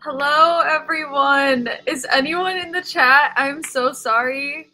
Hello, everyone. Is anyone in the chat? I'm so sorry.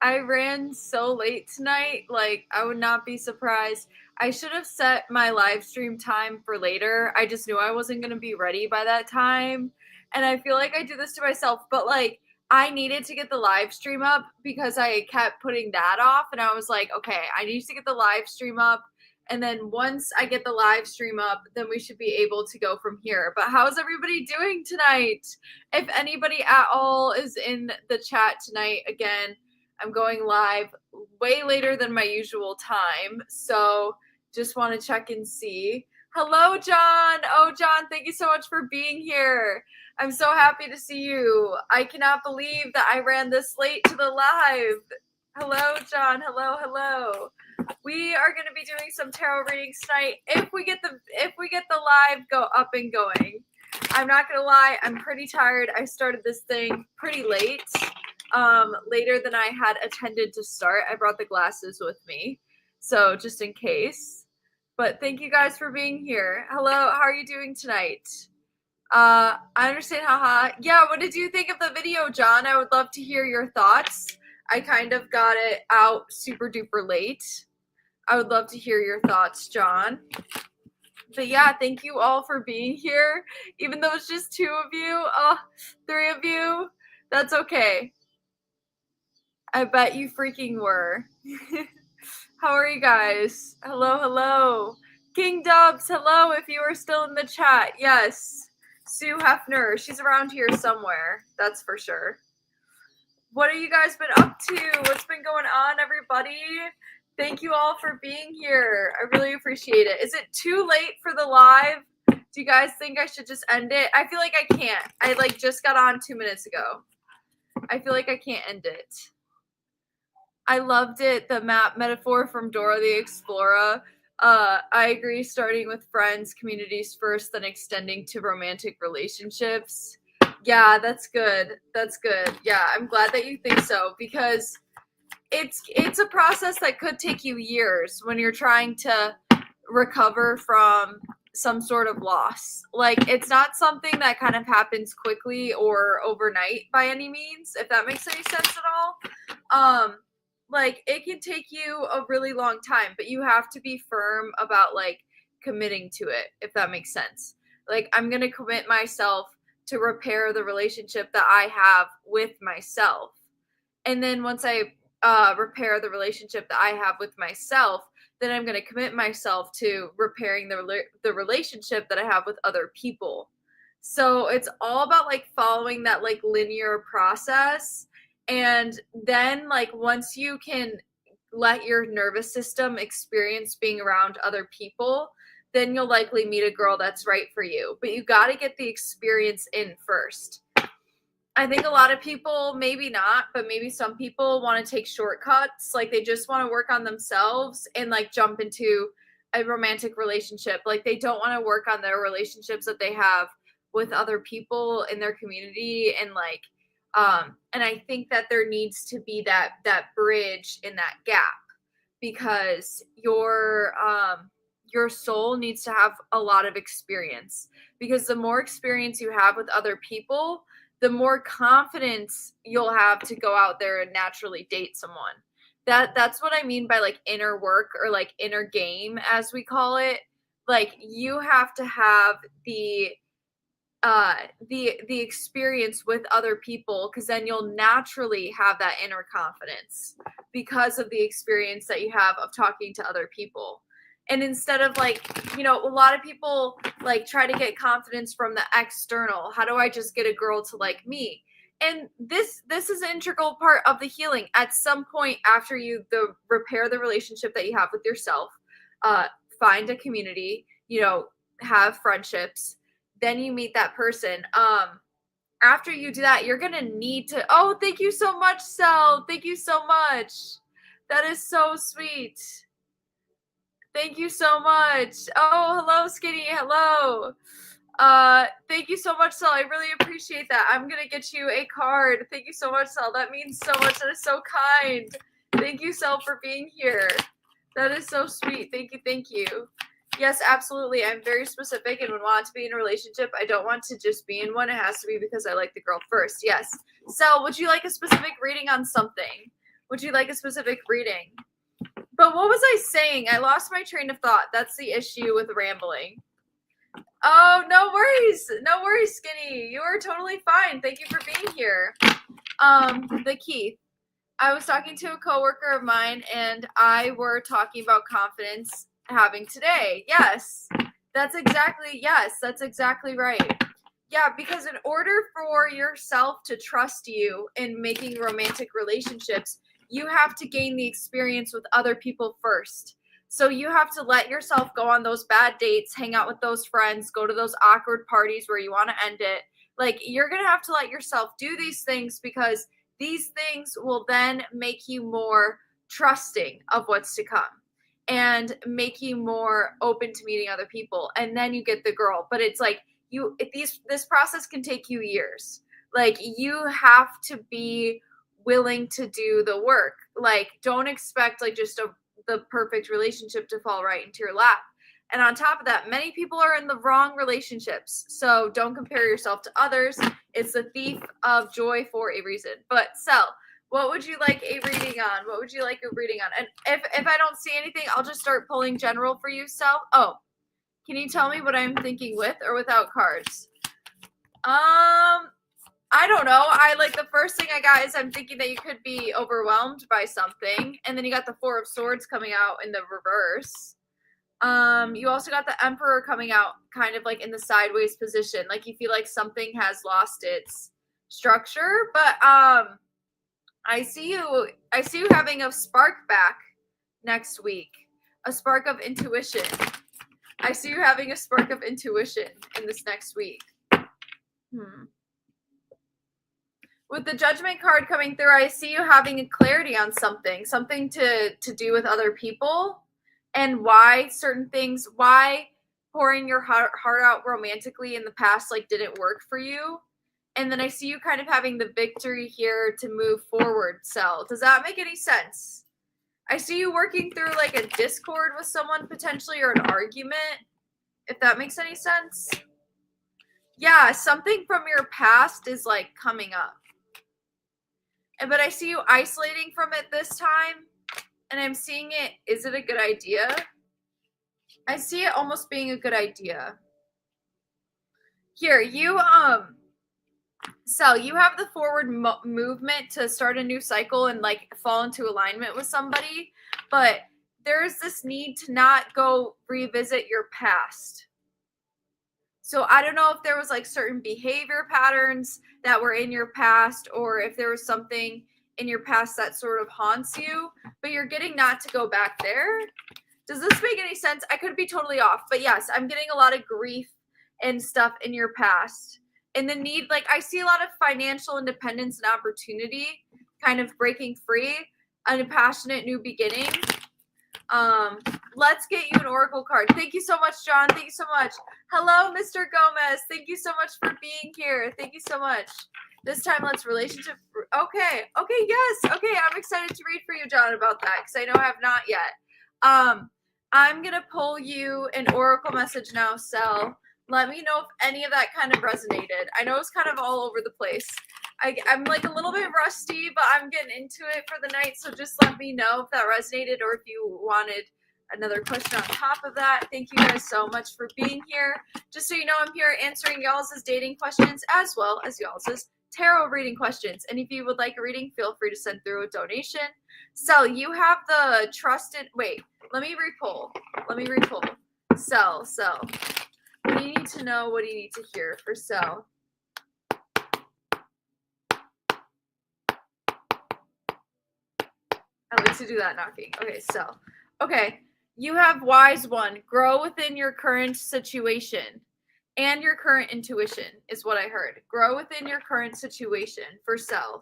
I ran so late tonight. Like, I would not be surprised. I should have set my live stream time for later. I just knew I wasn't going to be ready by that time. And I feel like I do this to myself, but like, I needed to get the live stream up because I kept putting that off. And I was like, okay, I need to get the live stream up. And then once I get the live stream up, then we should be able to go from here. But how's everybody doing tonight? If anybody at all is in the chat tonight, again, I'm going live way later than my usual time. So just want to check and see. Hello, John. Oh, John, thank you so much for being here. I'm so happy to see you. I cannot believe that I ran this late to the live. Hello, John. Hello. We are going to be doing some tarot readings tonight if we get the live go up and going. I'm not going to lie, I'm pretty tired. I started this thing pretty late. Later than I had intended to start. I brought the glasses with me, so just in case. But thank you guys for being here. Hello, how are you doing tonight? I understand, haha. Yeah, what did you think of the video, John? I would love to hear your thoughts. I kind of got it out super duper late. I would love to hear your thoughts, John. But yeah, thank you all for being here. Even though it's just 2 of you, 3 of you, that's okay. I bet you freaking were. How are you guys? Hello. King Dubs, hello if you are still in the chat. Yes. Sue Hefner, she's around here somewhere. That's for sure. What have you guys been up to? What's been going on, everybody? Thank you all for being here. I really appreciate it. Is it too late for the live? Do you guys think I should just end it? I feel like I can't. I just got on 2 minutes ago. I feel like I can't end it. I loved it, the map metaphor from Dora the Explorer. I agree, starting with friends, communities first, then extending to romantic relationships. Yeah, that's good. Yeah, I'm glad that you think so, because it's a process that could take you years when you're trying to recover from some sort of loss. Like, it's not something that kind of happens quickly or overnight by any means, if that makes any sense at all. Like, it can take you a really long time, but you have to be firm about like committing to it, if that makes sense. Like, I'm going to commit myself to repair the relationship that I have with myself. And then once I repair the relationship that I have with myself, then I'm going to commit myself to repairing the relationship that I have with other people. So it's all about like following that like linear process. And then like once you can let your nervous system experience being around other people, then you'll likely meet a girl that's right for you. But you got to get the experience in first. I think a lot of people, maybe not, but maybe some people want to take shortcuts. Like, they just want to work on themselves and like jump into a romantic relationship. Like, they don't want to work on their relationships that they have with other people in their community. And like, and I think that there needs to be that bridge in that gap, because your soul needs to have a lot of experience, because the more experience you have with other people, the more confidence you'll have to go out there and naturally date someone. That's what I mean by like inner work, or like inner game, as we call it. Like, you have to have the experience with other people, because then you'll naturally have that inner confidence because of the experience that you have of talking to other people. And instead of like, a lot of people like try to get confidence from the external. How do I just get a girl to like me? And this is an integral part of the healing. At some point after you repair the relationship that you have with yourself, find a community, have friendships, then you meet that person. After you do that, you're gonna need to. Oh, thank you so much, Sel. Thank you so much. That is so sweet. Thank you so much. Oh, hello, Skinny. Hello. Thank you so much, Sel. I really appreciate that. I'm gonna get you a card. Thank you so much, Sel. That means so much. That is so kind. Thank you, Sel, for being here. That is so sweet. Thank you. Yes, absolutely. I'm very specific and would want to be in a relationship. I don't want to just be in one. It has to be because I like the girl first. Yes. So, would you like a specific reading on something? Would you like a specific reading? But what was I saying? I lost my train of thought. That's the issue with rambling. Oh, no worries. No worries, Skinny. You are totally fine. Thank you for being here. The Keith. I was talking to a coworker of mine and I were talking about confidence having today. Yes. That's exactly right. Yeah, because in order for yourself to trust you in making romantic relationships, you have to gain the experience with other people first. So you have to let yourself go on those bad dates, hang out with those friends, go to those awkward parties where you want to end it. Like, you're going to have to let yourself do these things because these things will then make you more trusting of what's to come and make you more open to meeting other people. And then you get the girl. But it's like, this process can take you years. Like, you have to be willing to do the work. Like, don't expect like just the perfect relationship to fall right into your lap. And on top of that, many people are in the wrong relationships. So don't compare yourself to others. It's a thief of joy for a reason. But Sel, what would you like a reading on? What would you like a reading on? And if I don't see anything, I'll just start pulling general for you, Sel. Oh, can you tell me what I'm thinking with or without cards? I don't know. I like the first thing I got is I'm thinking that you could be overwhelmed by something, and then you got the Four of Swords coming out in the reverse. You also got the Emperor coming out kind of like in the sideways position, like you feel like something has lost its structure. But I see you having a spark back next week, a spark of intuition. I see you having a spark of intuition in this next week. With the Judgment card coming through, I see you having a clarity on something to do with other people and why certain things, why pouring your heart out romantically in the past like didn't work for you. And then I see you kind of having the victory here to move forward. So, does that make any sense? I see you working through like a discord with someone potentially or an argument, if that makes any sense. Yeah, something from your past is like coming up. But I see you isolating from it this time, and I'm seeing it. Is it a good idea? I see it almost being a good idea. Here, you so you have the forward movement to start a new cycle and like fall into alignment with somebody, but there's this need to not go revisit your past. So I don't know if there was like certain behavior patterns that were in your past, or if there was something in your past that sort of haunts you, but you're getting not to go back there. Does this make any sense? I could be totally off, but yes, I'm getting a lot of grief and stuff in your past. And the need, like, I see a lot of financial independence and opportunity kind of breaking free, and a passionate new beginning. Let's get you an oracle card. Thank you so much, John. Thank you so much. Hello, Mr. Gomez. Thank you so much for being here. Thank you so much. This time, let's relationship. Okay. Yes. Okay. I'm excited to read for you, John, about that because I know I have not yet. I'm gonna pull you an oracle message now, Sel. Let me know if any of that kind of resonated. I know it's kind of all over the place. I'm like a little bit rusty, but I'm getting into it for the night. So just let me know if that resonated or if you wanted another question on top of that. Thank you guys so much for being here. Just so you know, I'm here answering y'all's dating questions as well as y'all's tarot reading questions. And if you would like a reading, feel free to send through a donation. So you have the trusted, wait, let me repull. Sel. What do you need to know? What do you need to hear for Sel? I like to do that knocking. Okay, Sel. Okay, you have Wise One. Grow within your current situation and your current intuition is what I heard. Grow within your current situation for Sel.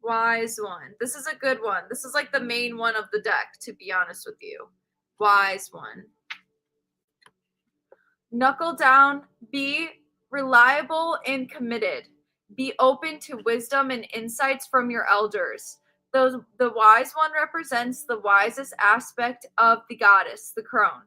Wise One. This is a good one. This is like the main one of the deck, to be honest with you. Wise One. Knuckle down. Be reliable and committed. Be open to wisdom and insights from your elders. The Wise One represents the wisest aspect of the goddess, the crone.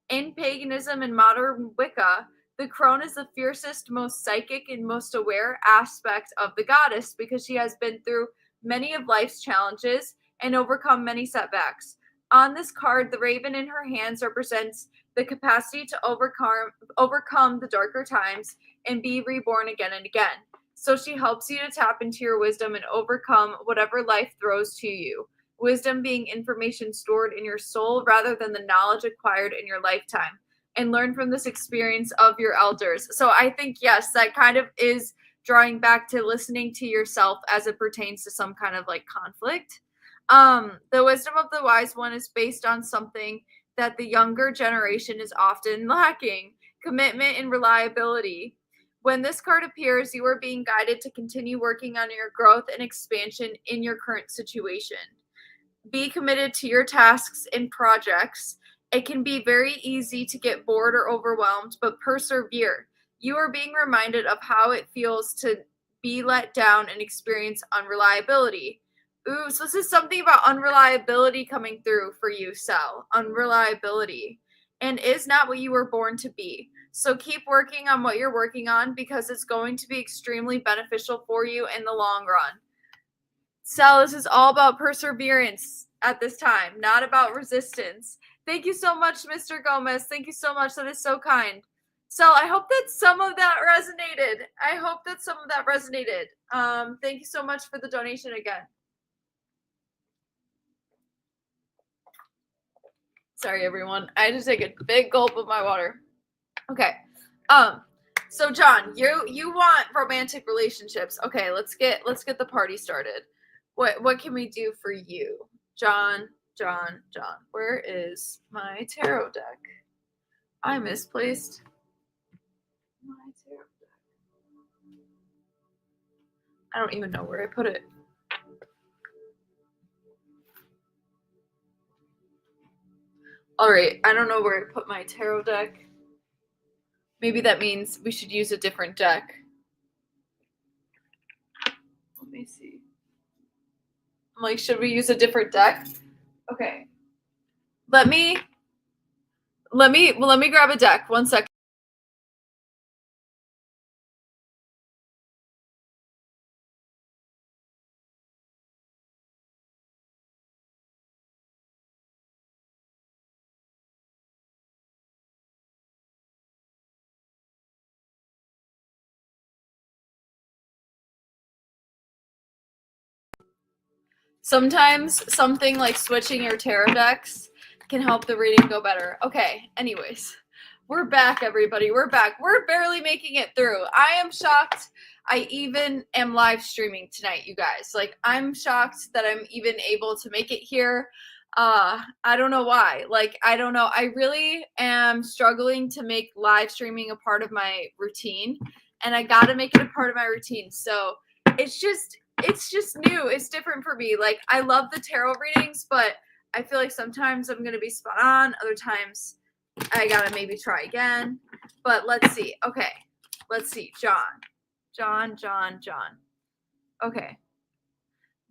In paganism and modern Wicca, the crone is the fiercest, most psychic, and most aware aspect of the goddess because she has been through many of life's challenges and overcome many setbacks. On this card, the raven in her hands represents the capacity to overcome the darker times and be reborn again and again. So she helps you to tap into your wisdom and overcome whatever life throws to you. Wisdom being information stored in your soul rather than the knowledge acquired in your lifetime. And learn from this experience of your elders. So I think, yes, that kind of is drawing back to listening to yourself as it pertains to some kind of like conflict. The wisdom of the wise one is based on something that the younger generation is often lacking: commitment and reliability. When this card appears, you are being guided to continue working on your growth and expansion in your current situation. Be committed to your tasks and projects. It can be very easy to get bored or overwhelmed, but persevere. You are being reminded of how it feels to be let down and experience unreliability. Ooh, so this is something about unreliability coming through for you, Sel. Unreliability. And is not what you were born to be. So keep working on what you're working on because it's going to be extremely beneficial for you in the long run. Sel, this is all about perseverance at this time, not about resistance. Thank you so much, Mr. Gomez. Thank you so much. That is so kind. Sel, I hope that some of that resonated. Thank you so much for the donation again. Sorry, everyone. I had to take a big gulp of my water. Okay. So John, you want romantic relationships. Okay, let's get the party started. What can we do for you? John. Where is my tarot deck? I misplaced my tarot deck. I don't even know where I put it. All right, I don't know where I put my tarot deck. Maybe that means we should use a different deck. Let me see. I'm like, should we use a different deck? Okay. Let me grab a deck. 1 second. Sometimes something like switching your tarot decks can help the reading go better. Okay, anyways. We're back, everybody. We're back. We're barely making it through. I am shocked I even am live streaming tonight, you guys. Like, I'm shocked that I'm even able to make it here. I don't know why. Like, I don't know. I really am struggling to make live streaming a part of my routine, and I got to make it a part of my routine. So it's just new. It's different for me. Like, I love the tarot readings, but I feel like sometimes I'm going to be spot on. Other times I got to maybe try again. But let's see. Okay. Let's see. John. Okay.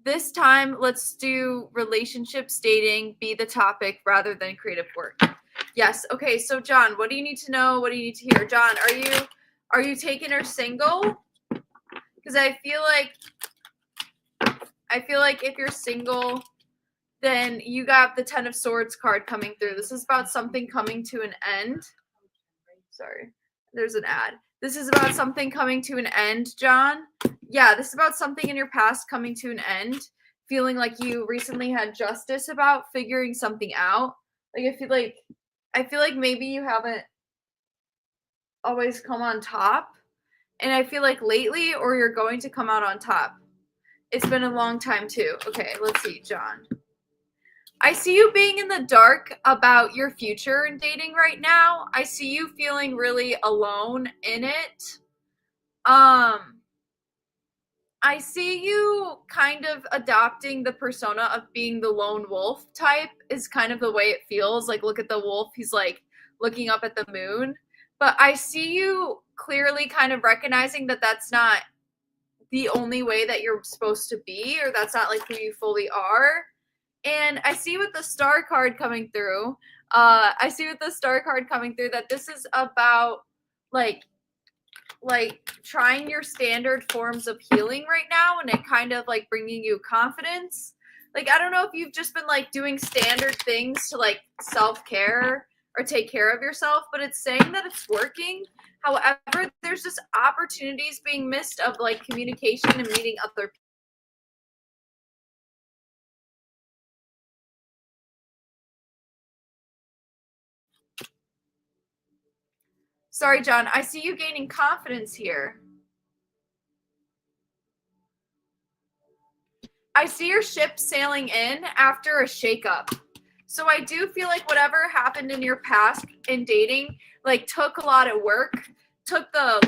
This time, let's do relationships, dating, be the topic rather than creative work. Yes. Okay. So John, what do you need to know? What do you need to hear? John, are you taken or single? Because I feel like if you're single, then you got the 10 of Swords card coming through. This is about something coming to an end. Sorry, there's an ad. This is about something coming to an end, John. Yeah, this is about something in your past coming to an end. Feeling like you recently had justice about figuring something out. Like, I feel like maybe you haven't always come on top. And I feel like lately, or you're going to come out on top. It's been a long time too. Okay, let's see, John. I see you being in the dark about your future in dating right now. I see you feeling really alone in it. I see you kind of adopting the persona of being the lone wolf type is kind of the way it feels. Like, look at the wolf. He's like looking up at the moon. But I see you clearly kind of recognizing that that's not the only way that you're supposed to be, or that's not like who you fully are. And I see with the star card coming through, I see with the star card coming through that this is about like trying your standard forms of healing right now, and it kind of like bringing you confidence. Like, I don't know if you've just been like doing standard things to like self-care or take care of yourself, but it's saying that it's working. However, there's just opportunities being missed of like communication and meeting other people. Sorry, John, I see you gaining confidence here. I see your ship sailing in after a shakeup. So I do feel like whatever happened in your past in dating, like took a lot of work, took the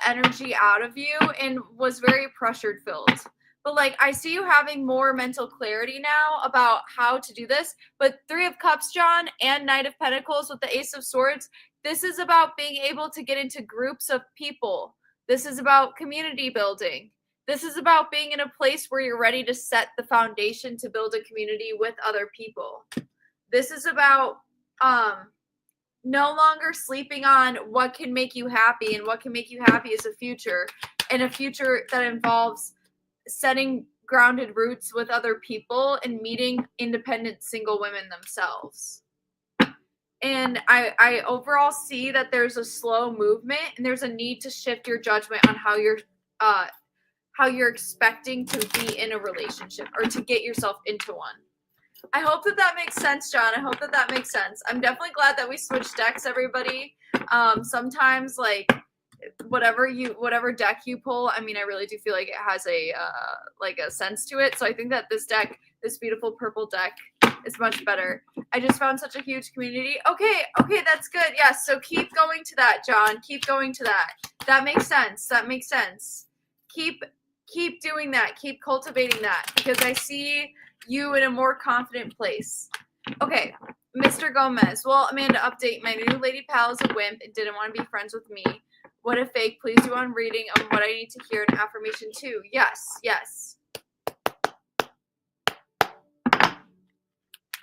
energy out of you and was very pressured filled. But like I see you having more mental clarity now about how to do this. But Three of Cups, John, and Knight of Pentacles with the Ace of Swords, this is about being able to get into groups of people. This is about community building. This is about being in a place where you're ready to set the foundation to build a community with other people. This is about no longer sleeping on what can make you happy, and what can make you happy is a future, and a future that involves setting grounded roots with other people and meeting independent single women themselves. And I overall see that there's a slow movement, and there's a need to shift your judgment on how you're expecting to be in a relationship or to get yourself into one. I hope that makes sense, John. I hope that makes sense. I'm definitely glad that we switched decks, everybody. Sometimes like whatever deck you pull, I mean, I really do feel like it has a sense to it. So I think that this beautiful purple deck is much better. I just found such a huge community. Okay, that's good. Yes, so keep going to that, John. Keep going to that. That makes sense. Keep doing that. Keep cultivating that, because I see you in a more confident place. Okay, Mr. Gomez. Well, Amanda, update. My new lady pal is a wimp and didn't want to be friends with me. What a fake. Please do on reading on what I need to hear, an affirmation too. Yes.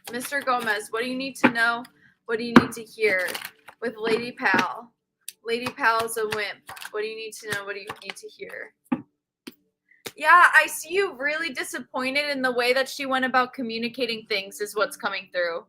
Mr. Gomez, what do you need to know? What do you need to hear with Lady Pal? Lady Pal is a wimp. What do you need to know? What do you need to hear? Yeah, I see you really disappointed in the way that she went about communicating things is what's coming through.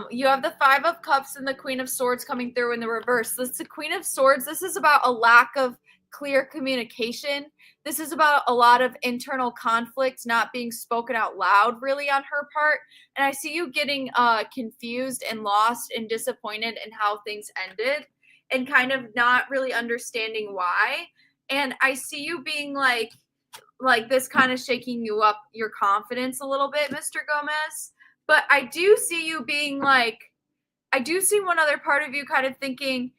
You have the Five of Cups and the Queen of Swords coming through in the reverse. This is the Queen of Swords. This is about a lack of clear communication. This is about a lot of internal conflict not being spoken out loud really on her part. And I see you getting confused and lost and disappointed in how things ended and kind of not really understanding why. And I see you being like this kind of shaking you up your confidence a little bit, Mr. Gomez. But I do see you being like, I do see one other part of you kind of thinking,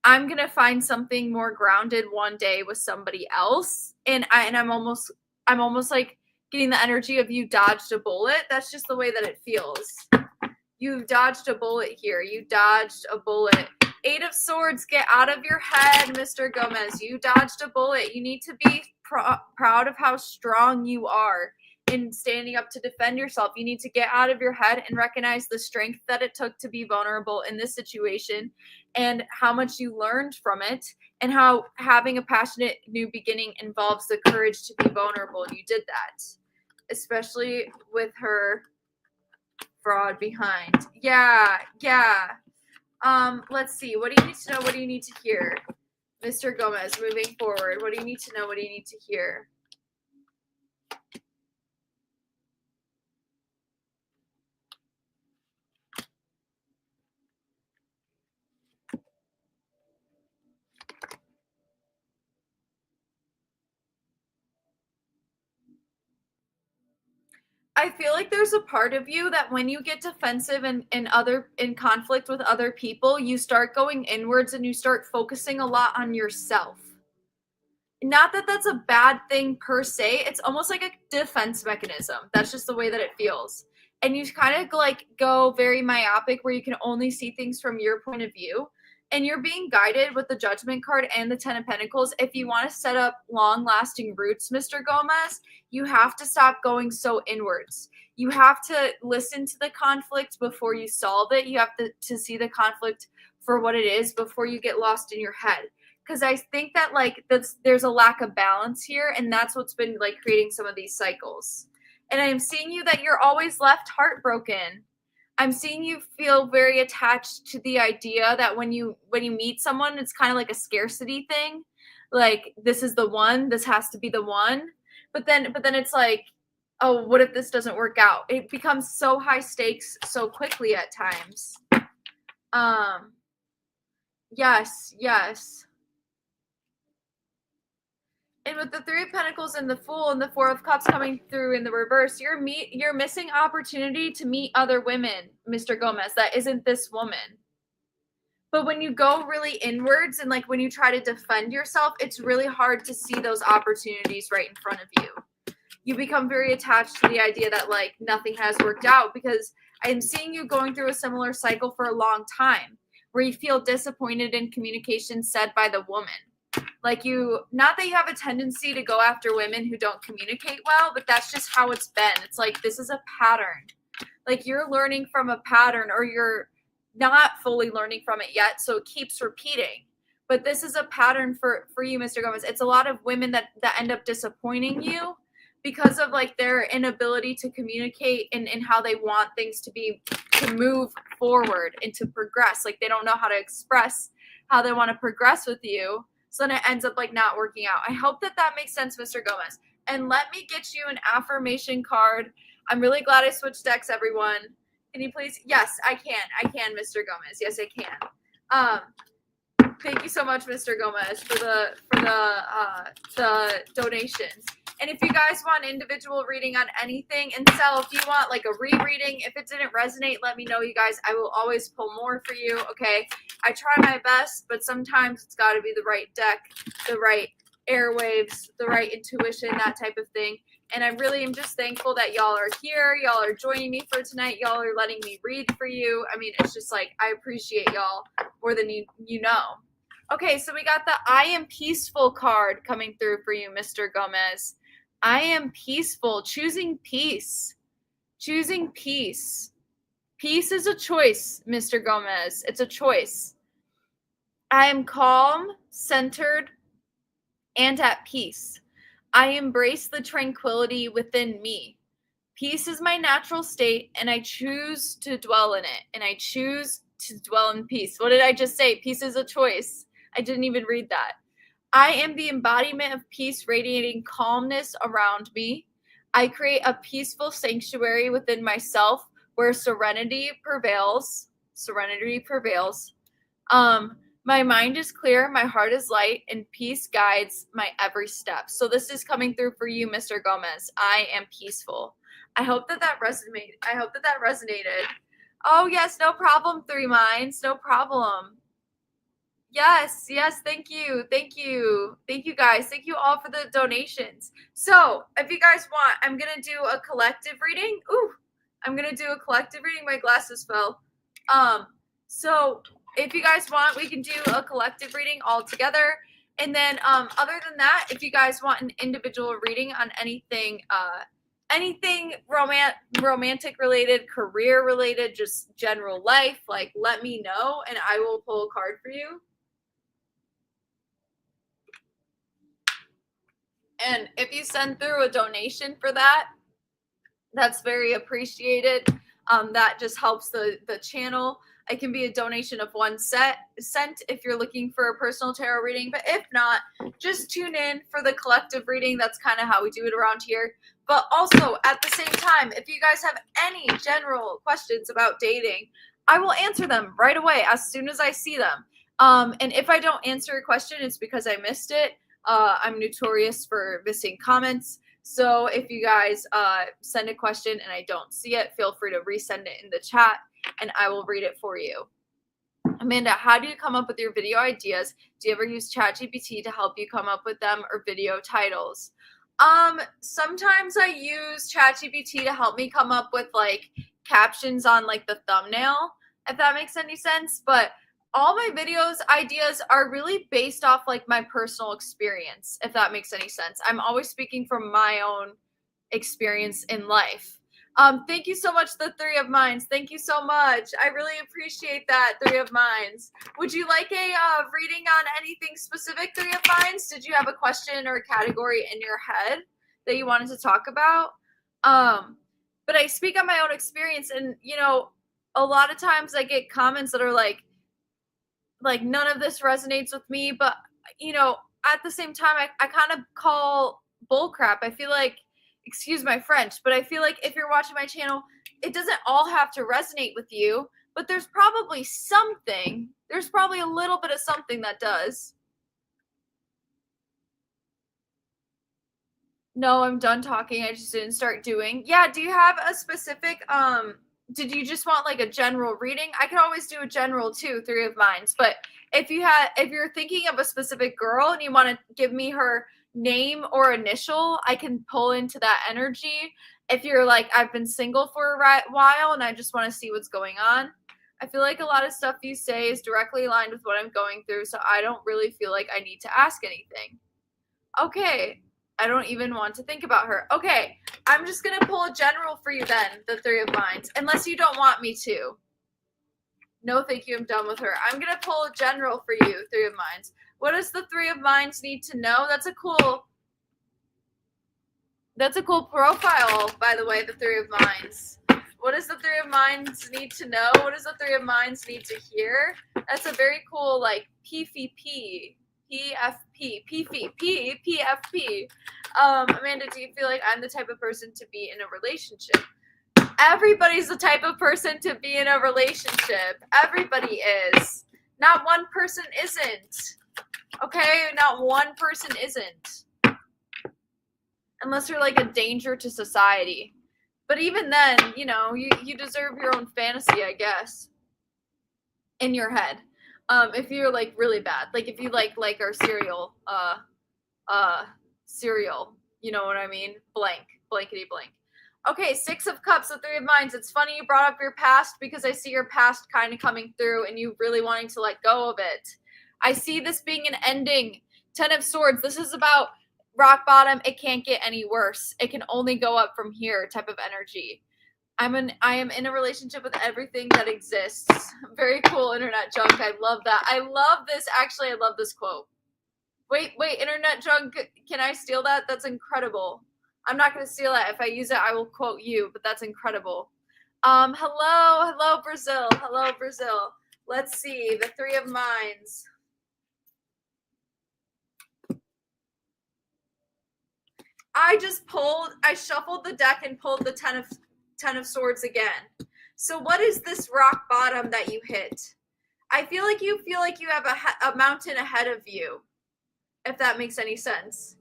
I'm gonna find something more grounded one day with somebody else. And I'm almost like getting the energy of you dodged a bullet. That's just the way that it feels. You dodged a bullet here. You dodged a bullet. Eight of Swords, get out of your head, Mr. Gomez. You dodged a bullet. You need to be proud of how strong you are in standing up to defend yourself. You need to get out of your head and recognize the strength that it took to be vulnerable in this situation, and how much you learned from it, and how having a passionate new beginning involves the courage to be vulnerable. And you did that, especially with her fraud behind. Yeah. Let's see. What do you need to know? What do you need to hear? Mr. Gomez, moving forward. What do you need to know? What do you need to hear? I feel like there's a part of you that when you get defensive and in conflict with other people, you start going inwards and you start focusing a lot on yourself. Not that that's a bad thing per se. It's almost like a defense mechanism. That's just the way that it feels. And you kind of like go very myopic where you can only see things from your point of view. and you're being guided with the Judgment card and the Ten of Pentacles. If you want to set up long-lasting roots, Mr. Gomez, you have to stop going so inwards. You have to listen to the conflict before you solve it. You have to see the conflict for what it is before you get lost in your head. Because I think that like there's a lack of balance here, and that's what's been like creating some of these cycles. And I'm seeing you that you're always left heartbroken. I'm seeing you feel very attached to the idea that when you meet someone, it's kind of like a scarcity thing. Like, this is the one, this has to be the one. But then it's like, oh, what if this doesn't work out? It becomes so high stakes so quickly at times. Yes. And with the Three of Pentacles and the Fool and the Four of Cups coming through in the reverse, you're missing opportunity to meet other women, Mr. Gomez, that isn't this woman. But when you go really inwards and like when you try to defend yourself, it's really hard to see those opportunities right in front of you. You become very attached to the idea that like nothing has worked out, because I'm seeing you going through a similar cycle for a long time where you feel disappointed in communication said by the woman. Like, not that you have a tendency to go after women who don't communicate well, but that's just how it's been. It's like, this is a pattern. Like, you're learning from a pattern, or you're not fully learning from it yet, so it keeps repeating. But this is a pattern for you, Mr. Gomez. It's a lot of women that end up disappointing you because of like their inability to communicate and how they want things to move forward and to progress. Like, they don't know how to express how they want to progress with you. So then it ends up like not working out. I hope that makes sense, Mr. Gomez. And let me get you an affirmation card. I'm really glad I switched decks, everyone. Can you please? Yes, I can, Mr. Gomez. Yes, I can. Thank you so much, Mr. Gomez, for the donations. And if you guys want individual reading on anything, and Sel, if you want like a rereading, if it didn't resonate, let me know, you guys. I will always pull more for you, okay? I try my best, but sometimes it's got to be the right deck, the right airwaves, the right intuition, that type of thing. And I really am just thankful that y'all are here. Y'all are joining me for tonight. Y'all are letting me read for you. I mean, it's just like, I appreciate y'all more than you know. Okay, so we got the I am peaceful card coming through for you, Mr. Gomez. I am peaceful. Choosing peace. Choosing peace. Peace is a choice, Mr. Gomez. It's a choice. I am calm, centered, and at peace. I embrace the tranquility within me. Peace is my natural state, and I choose to dwell in it. And I choose to dwell in peace. What did I just say? Peace is a choice. I didn't even read that. I am the embodiment of peace, radiating calmness around me. I create a peaceful sanctuary within myself where serenity prevails. Serenity prevails. My mind is clear, my heart is light, and peace guides my every step. So this is coming through for you, Mr. Gomez. I am peaceful. I hope that resonated. Oh, yes, no problem, Three Minds. No problem. Yes, thank you, guys. Thank you all for the donations. So, if you guys want, I'm going to do a collective reading. My glasses fell. So, if you guys want, we can do a collective reading all together. And then, other than that, if you guys want an individual reading on anything romantic related, career related, just general life, like, let me know and I will pull a card for you. And if you send through a donation for that, that's very appreciated. That just helps the channel. It can be a donation of 1 cent if you're looking for a personal tarot reading. But if not, just tune in for the collective reading. That's kind of how we do it around here. But also, at the same time, if you guys have any general questions about dating, I will answer them right away as soon as I see them. And if I don't answer a question, it's because I missed it. I'm notorious for missing comments. So if you guys send a question and I don't see it, feel free to resend it in the chat and I will read it for you. Amanda, how do you come up with your video ideas? Do you ever use ChatGPT to help you come up with them, or video titles? Sometimes I use ChatGPT to help me come up with like captions on like the thumbnail, if that makes any sense. But all my videos ideas are really based off like my personal experience, if that makes any sense. I'm always speaking from my own experience in life. Thank you so much, the Three of Minds. Thank you so much. I really appreciate that, Three of Minds. Would you like a reading on anything specific, Three of Minds? Did you have a question or a category in your head that you wanted to talk about? But I speak on my own experience, and you know, a lot of times I get comments that are like none of this resonates with me, but you know, at the same time I kind of call bullcrap. I feel like, excuse my French, but I feel like if you're watching my channel, it doesn't all have to resonate with you, but there's probably something, there's probably a little bit of something that does. No, I'm done talking. I just didn't start doing. Yeah, do you have a specific did you just want like a general reading? I could always do a general too, Three of Minds. But if you're thinking of a specific girl and you want to give me her name or initial, I can pull into that energy. If you're like, I've been single for a while and I just want to see what's going on. I feel like a lot of stuff you say is directly aligned with what I'm going through, so I don't really feel like I need to ask anything. Okay. I don't even want to think about her. Okay, I'm just going to pull a general for you then, the Three of Minds, unless you don't want me to. No, thank you, I'm done with her. I'm going to pull a general for you, Three of Minds. What does the Three of Minds need to know? That's a cool profile, by the way, the Three of Minds. What does the Three of Minds need to know? What does the Three of Minds need to hear? That's a very cool, like, PFP. Amanda, do you feel like I'm the type of person to be in a relationship? Everybody's the type of person to be in a relationship. Everybody is. Not one person isn't. Okay? Not one person isn't. Unless you're like a danger to society. But even then, you know, you deserve your own fantasy, I guess. In your head. If you're like really bad, like if you like our cereal, cereal, you know what I mean? Blankety blank. Okay, Six of Cups, the Three of Minds. It's funny you brought up your past because I see your past kind of coming through and you really wanting to let go of it. I see this being an ending. Ten of Swords. This is about rock bottom. It can't get any worse. It can only go up from here type of energy. I am in a relationship with everything that exists. Very cool, Internet Junk. I love that. I love this. Actually, I love this quote. Wait, Internet Junk. Can I steal that? That's incredible. I'm not going to steal it. If I use it, I will quote you, but that's incredible. Hello, Brazil. Hello, Brazil. Let's see. The Three of Minds. I shuffled the deck and pulled the Ten of Swords again. So what is this rock bottom that you hit? I feel like you have a mountain ahead of you, if that makes any sense.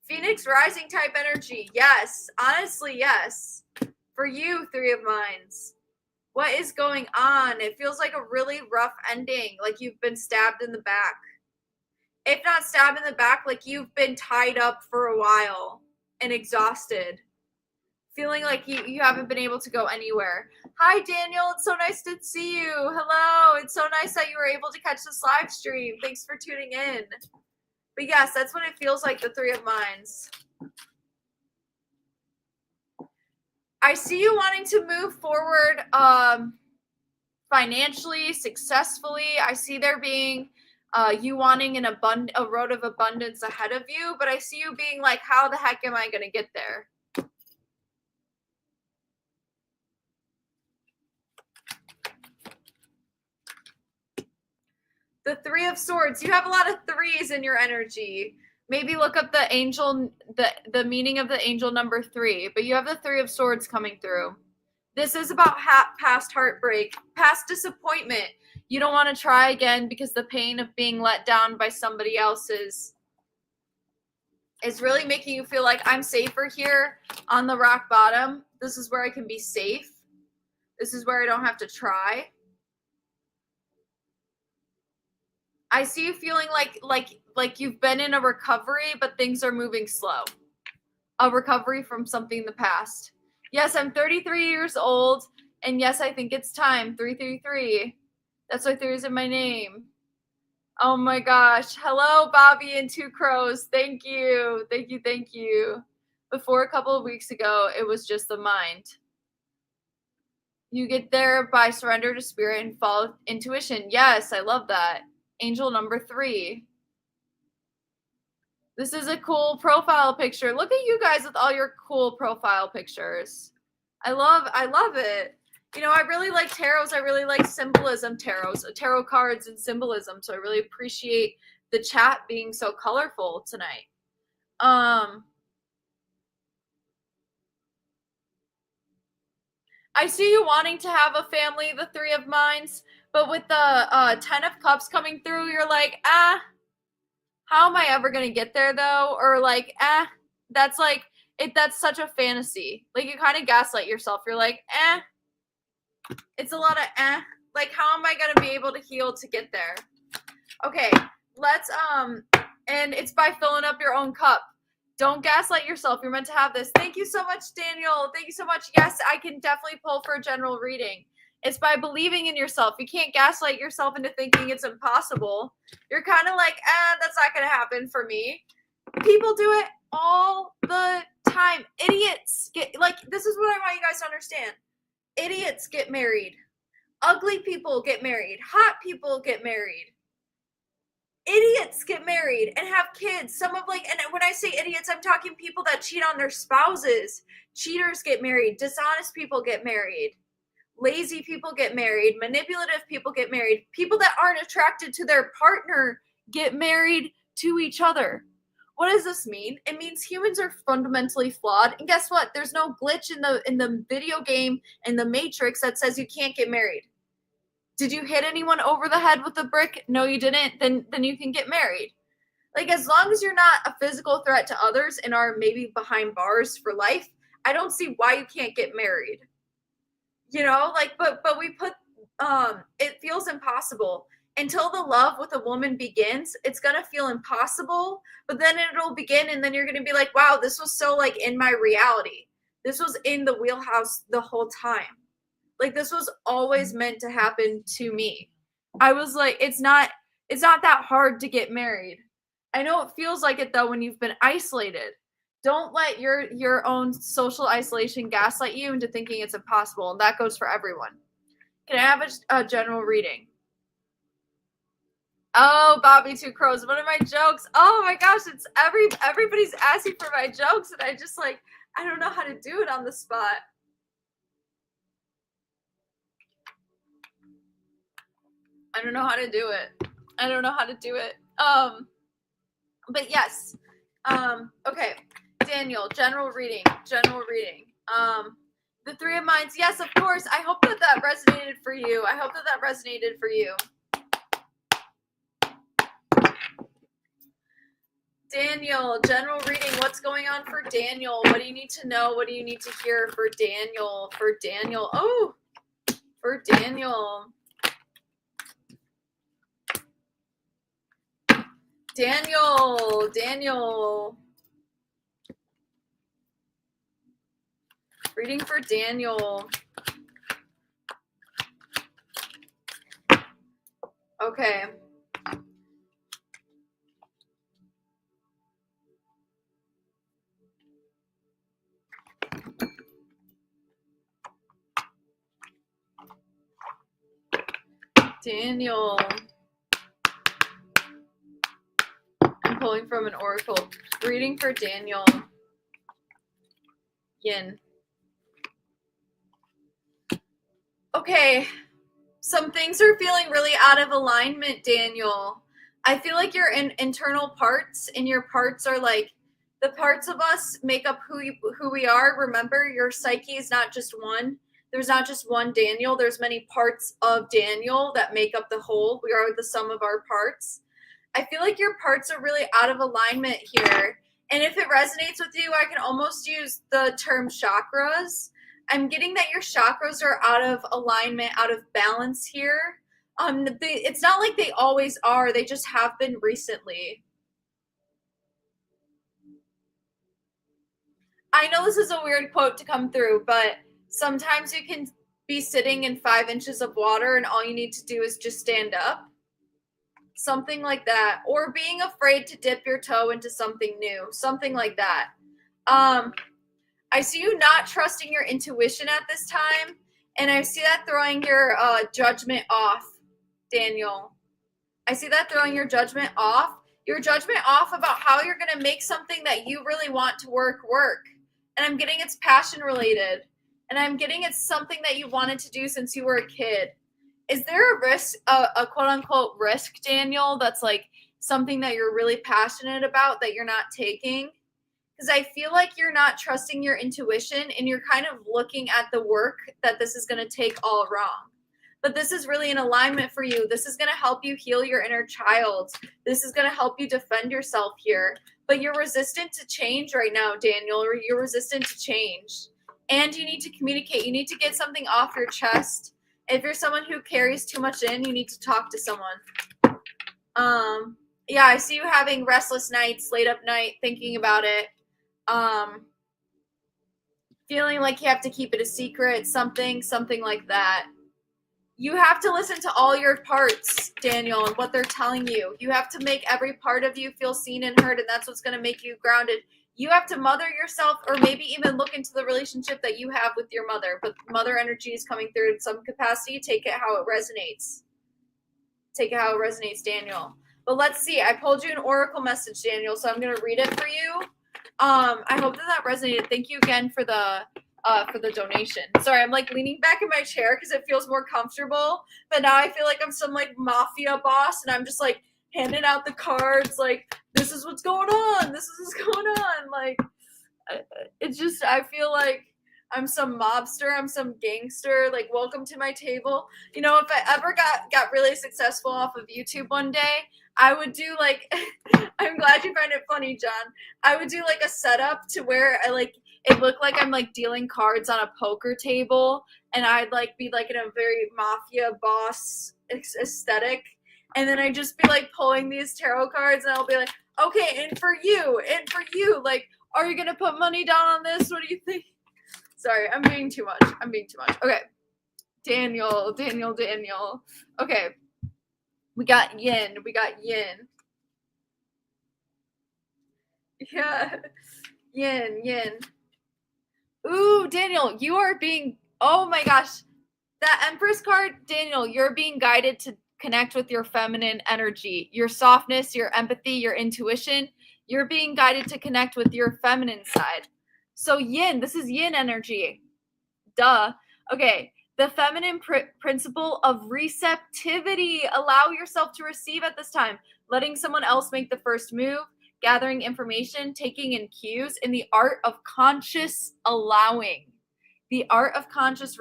Phoenix rising type energy. Yes, honestly, yes. For you, Three of Minds. What is going on? It feels like a really rough ending, like you've been stabbed in the back. If not stabbed in the back, like you've been tied up for a while and exhausted. Feeling like you haven't been able to go anywhere. Hi, Daniel. It's so nice to see you. Hello. It's so nice that you were able to catch this live stream. Thanks for tuning in. But yes, that's what it feels like, the Three of Minds. I see you wanting to move forward financially, successfully. I see there being you wanting a road of abundance ahead of you, but I see you being like, how the heck am I going to get there? The Three of Swords. You have a lot of threes in your energy. Maybe look up the angel, the meaning of the angel number 3. But you have the Three of Swords coming through. This is about past heartbreak, past disappointment. You don't want to try again because the pain of being let down by somebody else is really making you feel like I'm safer here on the rock bottom. This is where I can be safe. This is where I don't have to try. I see you feeling like you've been in a recovery, but things are moving slow. A recovery from something in the past. Yes, I'm 33 years old, and yes, I think it's time. 333. That's why theory's in my name. Oh my gosh. Hello, Bobby and Two Crows. Thank you. Thank you. Thank you. Before a couple of weeks ago, it was just the mind. You get there by surrender to spirit and follow intuition. Yes, I love that. Angel number 3. This is a cool profile picture. Look at you guys with all your cool profile pictures. I love it. You know, I really like tarots. I really like symbolism tarot cards and symbolism. So I really appreciate the chat being so colorful tonight. I see you wanting to have a family, the 3 of Minds, but with the 10 of Cups coming through, you're like, how am I ever gonna get there though? Or like, that's like that's such a fantasy. Like you kind of gaslight yourself. You're like, it's a lot of like how am I gonna be able to heal to get there? Okay, let's and it's by filling up your own cup. Don't gaslight yourself. You're meant to have this. Thank you so much, Daniel. Thank you so much. Yes, I can definitely pull for a general reading. It's by believing in yourself. You can't gaslight yourself into thinking it's impossible. You're kind of like, that's not going to happen for me. People do it all the time. Idiots get, like, this is what I want you guys to understand. Idiots get married. Ugly people get married. Hot people get married. Idiots get married and have kids. Some of like, and when I say idiots, I'm talking people that cheat on their spouses. Cheaters get married. Dishonest people get married. Lazy people get married. Manipulative people get married. People that aren't attracted to their partner get married to each other. What does this mean? It means humans are fundamentally flawed. And guess what? There's no glitch in the video game in the Matrix that says you can't get married. Did you hit anyone over the head with a brick? No, you didn't. Then you can get married. Like as long as you're not a physical threat to others and are maybe behind bars for life, I don't see why you can't get married. You know, like but we put it feels impossible. Until the love with a woman begins, it's gonna feel impossible, but then it'll begin and then you're gonna be like, wow, this was so like in my reality. This was in the wheelhouse the whole time. Like this was always meant to happen to me. I was like, it's not that hard to get married. I know it feels like it though when you've been isolated. Don't let your own social isolation gaslight you into thinking it's impossible, and that goes for everyone. Can I have a general reading? Oh, Bobby Two Crows, one of my jokes. Oh my gosh, it's everybody's asking for my jokes, and I just like I don't know how to do it on the spot. I don't know how to do it. I don't know how to do it. But yes. Okay. Daniel, general reading. The 3 of Minds. Yes, of course. I hope that resonated for you. Daniel, general reading. What's going on for Daniel? What do you need to know? What do you need to hear for Daniel? Oh, for Daniel. Daniel. Reading for Daniel. Okay. Daniel. I'm pulling from an oracle. Reading for Daniel. Yin. Okay. Some things are feeling really out of alignment, Daniel. I feel like your internal parts, and your parts are like the parts of us make up who we are. Remember, your psyche is not just one. There's not just one Daniel. There's many parts of Daniel that make up the whole. We are the sum of our parts. I feel like your parts are really out of alignment here. And if it resonates with you, I can almost use the term chakras. I'm getting that your chakras are out of alignment, out of balance here. It's not like they always are. They just have been recently. I know this is a weird quote to come through, but sometimes you can be sitting in 5 inches of water and all you need to do is just stand up. Something like that. Or being afraid to dip your toe into something new. Something like that. I see you not trusting your intuition at this time. And I see that throwing your judgment off, Daniel. I see that throwing your judgment off. Your judgment off about how you're going to make something that you really want to work. And I'm getting it's passion related. And I'm getting it's something that you wanted to do since you were a kid. Is there a risk, a quote unquote risk, Daniel, that's like something that you're really passionate about that you're not taking? Because I feel like you're not trusting your intuition and you're kind of looking at the work that this is going to take all wrong. But this is really an alignment for you. This is going to help you heal your inner child. This is going to help you defend yourself here. But you're resistant to change right now, Daniel, or you're resistant to change. And you need to communicate. You need to get something off your chest. If you're someone who carries too much in, you need to talk to someone. Yeah, I see you having restless nights, late up night, thinking about it. Feeling like you have to keep it a secret, something like that. You have to listen to all your parts, Daniel, and what they're telling you. You have to make every part of you feel seen and heard, and that's what's going to make you grounded. You have to mother yourself, or maybe even look into the relationship that you have with your mother. But mother energy is coming through in some capacity. Take it how it resonates. Take it how it resonates, Daniel. But let's see. I pulled you an oracle message, Daniel, so I'm going to read it for you. I hope that resonated. Thank you again for the donation. Sorry, I'm like leaning back in my chair because it feels more comfortable. But now I feel like I'm some like mafia boss, and I'm just like handing out the cards. Like, this is what's going on. This is what's going on. Like, it's just I feel like I'm some mobster. I'm some gangster. Like, welcome to my table. You know, if I ever got really successful off of YouTube one day, I would do like, I'm glad you find it funny, John. I would do like a setup to where I like, it looked like I'm like dealing cards on a poker table, and I'd like be like in a very mafia boss aesthetic. And then I'd just be like pulling these tarot cards, and I'll be like, okay, and for you, like, are you going to put money down on this? What do you think? Sorry, I'm being too much. Okay. Daniel. Okay. We got yin. Yeah. Yin. Ooh, Daniel, you are being, oh my gosh. That Empress card, Daniel, you're being guided to connect with your feminine energy, your softness, your empathy, your intuition. You're being guided to connect with your feminine side. So yin, this is yin energy. Duh. Okay. The feminine principle of receptivity. Allow yourself to receive at this time. Letting someone else make the first move. Gathering information. Taking in cues. In the art of conscious allowing. The art of conscious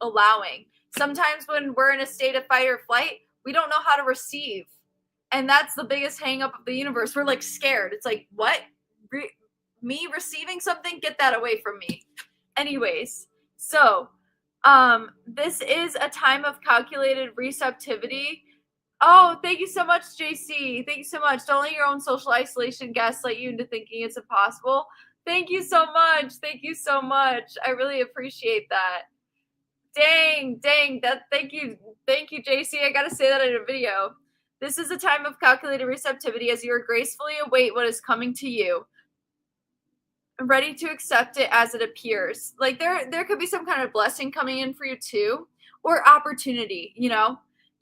allowing. Sometimes when we're in a state of fight or flight, we don't know how to receive. And that's the biggest hang up of the universe. We're like scared. It's like, what? Me receiving something? Get that away from me. Anyways, so this is a time of calculated receptivity. Oh, thank you so much, JC. Thank you so much. Don't let your own social isolation gaslight you into thinking it's impossible. Thank you so much. I really appreciate that. Dang. Thank you, JC. I gotta say that in a video. This is a time of calculated receptivity as you gracefully await what is coming to you. Ready to accept it as it appears. Like there could be some kind of blessing coming in for you too, or opportunity, you know.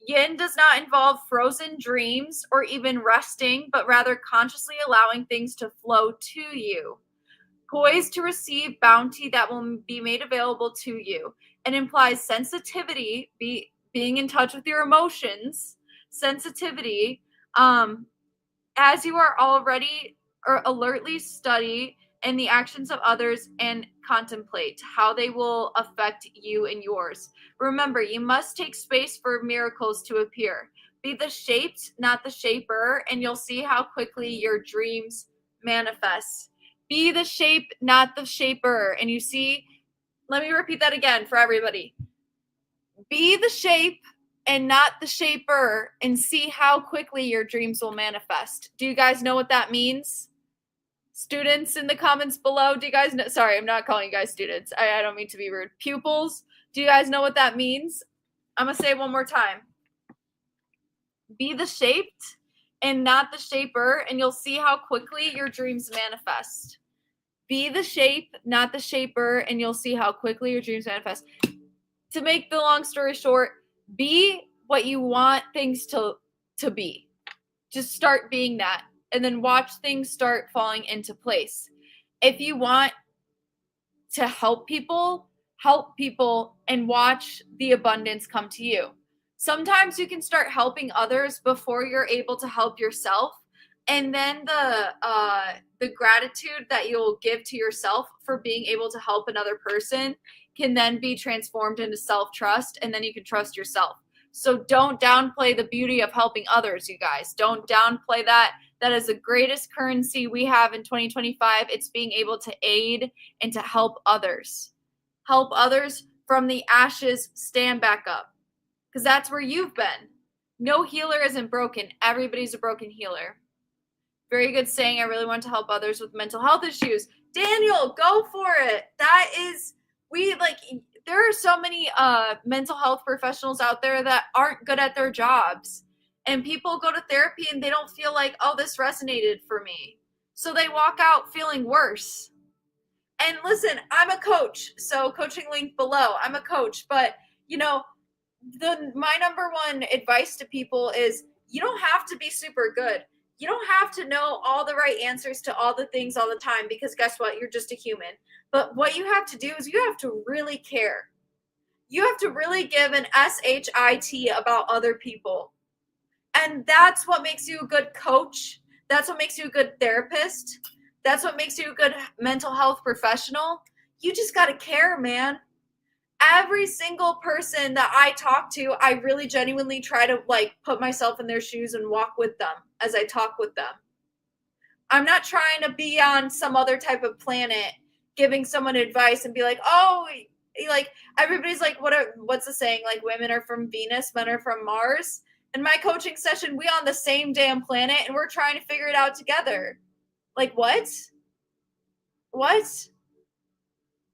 Yin does not involve frozen dreams or even resting, but rather consciously allowing things to flow to you. Poised to receive bounty that will be made available to you. It implies sensitivity, being in touch with your emotions, sensitivity, as you are already or alertly study in the actions of others and contemplate how they will affect you and yours. Remember, you must take space for miracles to appear. Be the shaped, not the shaper, and you'll see how quickly your dreams manifest. Be the shape, not the shaper. And you see, let me repeat that again for everybody. Be the shape and not the shaper, and see how quickly your dreams will manifest. Do you guys know what that means? Students in the comments below, do you guys know? Sorry, I'm not calling you guys students. I don't mean to be rude. Pupils, Do you guys know what that means? I'm going to say it one more time. Be the shaped and not the shaper, and you'll see how quickly your dreams manifest. Be the shape, not the shaper, and you'll see how quickly your dreams manifest. To make the long story short, be what you want things to be. Just start being that, and then watch things start falling into place. If you want to help people, and watch the abundance come to you. Sometimes you can start helping others before you're able to help yourself, and then the gratitude that you'll give to yourself for being able to help another person can then be transformed into self-trust, and then you can trust yourself. So don't downplay the beauty of helping others, you guys. Don't downplay that. That is the greatest currency we have in 2025. It's being able to aid and to help others. Help others from the ashes stand back up. Because that's where you've been. No healer isn't broken. Everybody's a broken healer. Very good saying. I really want to help others with mental health issues. Daniel, go for it. That is, there are so many mental health professionals out there that aren't good at their jobs. And people go to therapy and they don't feel like, oh, this resonated for me. So they walk out feeling worse. And listen, I'm a coach, so coaching link below. I'm a coach, but my number one advice to people is you don't have to be super good. You don't have to know all the right answers to all the things all the time, because guess what? You're just a human. But what you have to do is you have to really care. You have to really give an SHIT about other people. And that's what makes you a good coach. That's what makes you a good therapist. That's what makes you a good mental health professional. You just got to care, man. Every single person that I talk to, I really genuinely try to put myself in their shoes and walk with them as I talk with them. I'm not trying to be on some other type of planet giving someone advice and be like, oh, everybody's like, what's the saying? Like, women are from Venus, men are from Mars. In my coaching session, we on the same damn planet and we're trying to figure it out together. Like, what? What?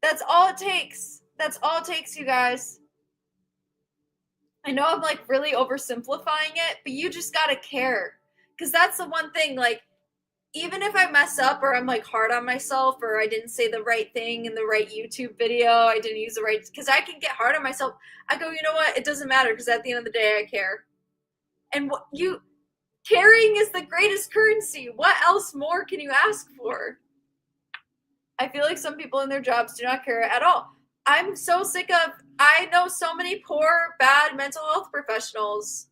That's all it takes. That's all it takes, you guys. I know I'm really oversimplifying it, but you just gotta care. Because that's the one thing, even if I mess up or I'm hard on myself or I didn't say the right thing in the right YouTube video, I didn't use the right, because I can get hard on myself. I go, you know what? It doesn't matter, because at the end of the day, I care. And caring is the greatest currency. What else more can you ask for? I feel like some people in their jobs do not care at all. I'm so sick of, I know so many poor, bad mental health professionals.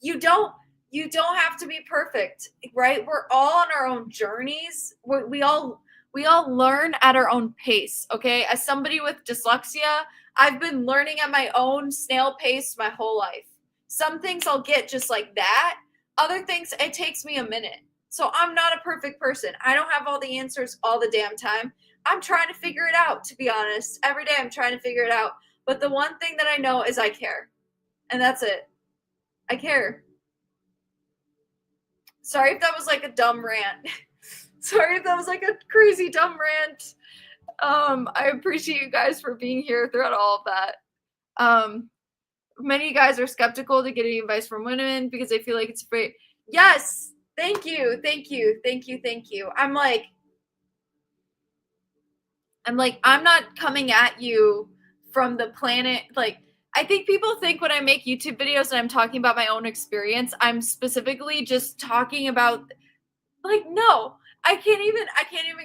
You don't have to be perfect, right? We're all on our own journeys. We all learn at our own pace, okay? As somebody with dyslexia, I've been learning at my own snail pace my whole life. Some things I'll get just like that. Other things, it takes me a minute. So I'm not a perfect person. I don't have all the answers all the damn time. I'm trying to figure it out, to be honest. Every day I'm trying to figure it out. But the one thing that I know is I care. And that's it. I care. Sorry if that was a dumb rant. Sorry if that was a crazy dumb rant. I appreciate you guys for being here throughout all of that. Many guys are skeptical to getting advice from women because they feel like it's free. Yes. Thank you. I'm not coming at you from the planet. I think people think when I make YouTube videos and I'm talking about my own experience, I'm specifically just talking about, no, I can't even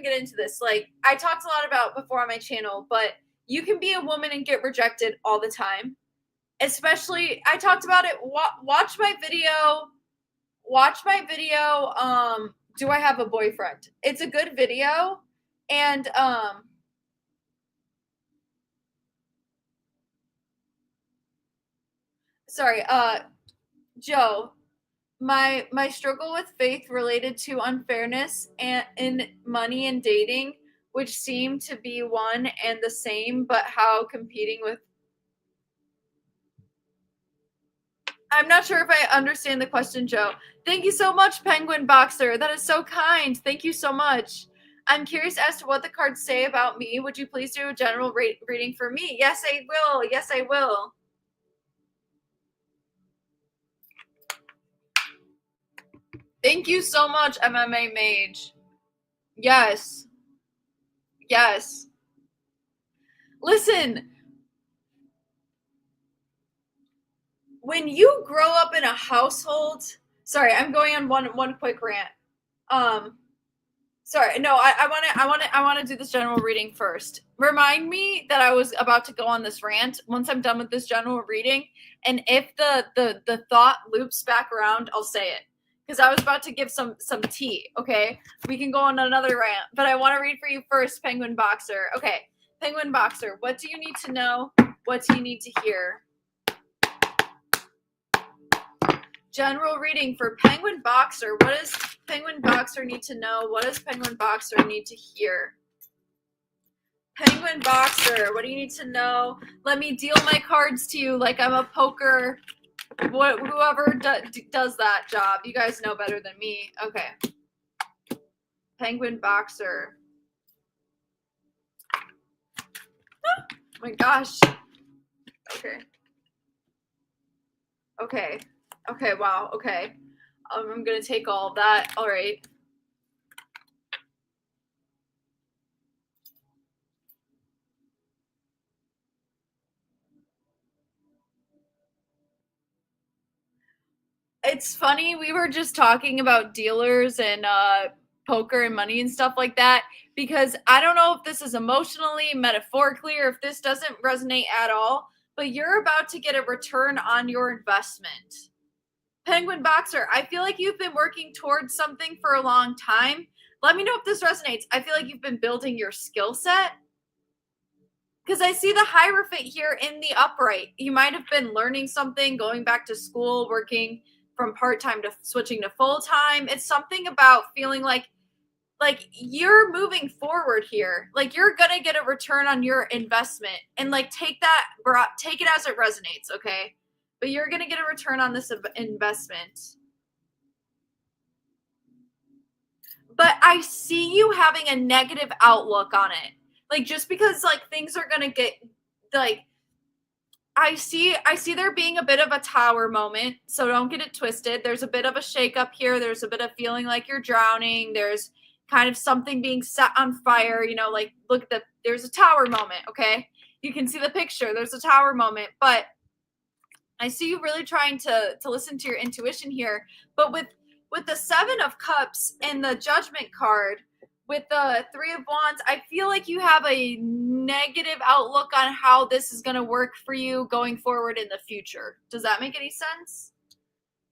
get into this. I talked a lot about before on my channel, but you can be a woman and get rejected all the time. Especially, I talked about it. Watch my video. Do I have a boyfriend? It's a good video. And, sorry, Joe, my struggle with faith related to unfairness and in money and dating, which seem to be one and the same, but how competing with. I'm not sure if I understand the question, Joe. Thank you so much, Penguin Boxer. That is so kind. Thank you so much. I'm curious as to what the cards say about me. Would you please do a general reading for me? Yes, I will. Yes, I will. Thank you so much, MMA Mage. Yes. Yes. Listen, when you grow up in a household, sorry, I'm going on one quick rant. Sorry, no, I want to do this general reading first. Remind me that I was about to go on this rant once I'm done with this general reading, and if the thought loops back around, I'll say it because I was about to give some tea. Okay, we can go on another rant, but I want to read for you first, Penguin Boxer. Okay, Penguin Boxer, what do you need to know? What do you need to hear? General reading for Penguin Boxer. What does Penguin Boxer need to know? What does Penguin Boxer need to hear? Penguin Boxer, what do you need to know? Let me deal my cards to you like I'm a poker. Whoever does that job. You guys know better than me. Okay. Penguin Boxer. Oh my gosh. Okay. Okay. Okay, wow. Okay. I'm going to take all of that. All right. It's funny. We were just talking about dealers and poker and money and stuff like that because I don't know if this is emotionally, metaphorically, or if this doesn't resonate at all, but you're about to get a return on your investment. Penguin Boxer, I feel like you've been working towards something for a long time. Let me know if this resonates. I feel like you've been building your skill set because I see the Hierophant here in the upright. You might have been learning something, going back to school, working from part-time to switching to full-time. It's something about feeling like you're moving forward here. Like you're going to get a return on your investment and like take it as it resonates, okay? But you're going to get a return on this investment. But I see you having a negative outlook on it. Like just because like things are going to get like I see there being a bit of a tower moment, so don't get it twisted. There's a bit of a shakeup here. There's a bit of feeling like you're drowning. There's kind of something being set on fire, you know, like look at there's a tower moment, okay? You can see the picture. There's a tower moment, but I see you really trying to listen to your intuition here. But with the 7 of Cups and the Judgment card, with the 3 of Wands, I feel like you have a negative outlook on how this is going to work for you going forward in the future. Does that make any sense?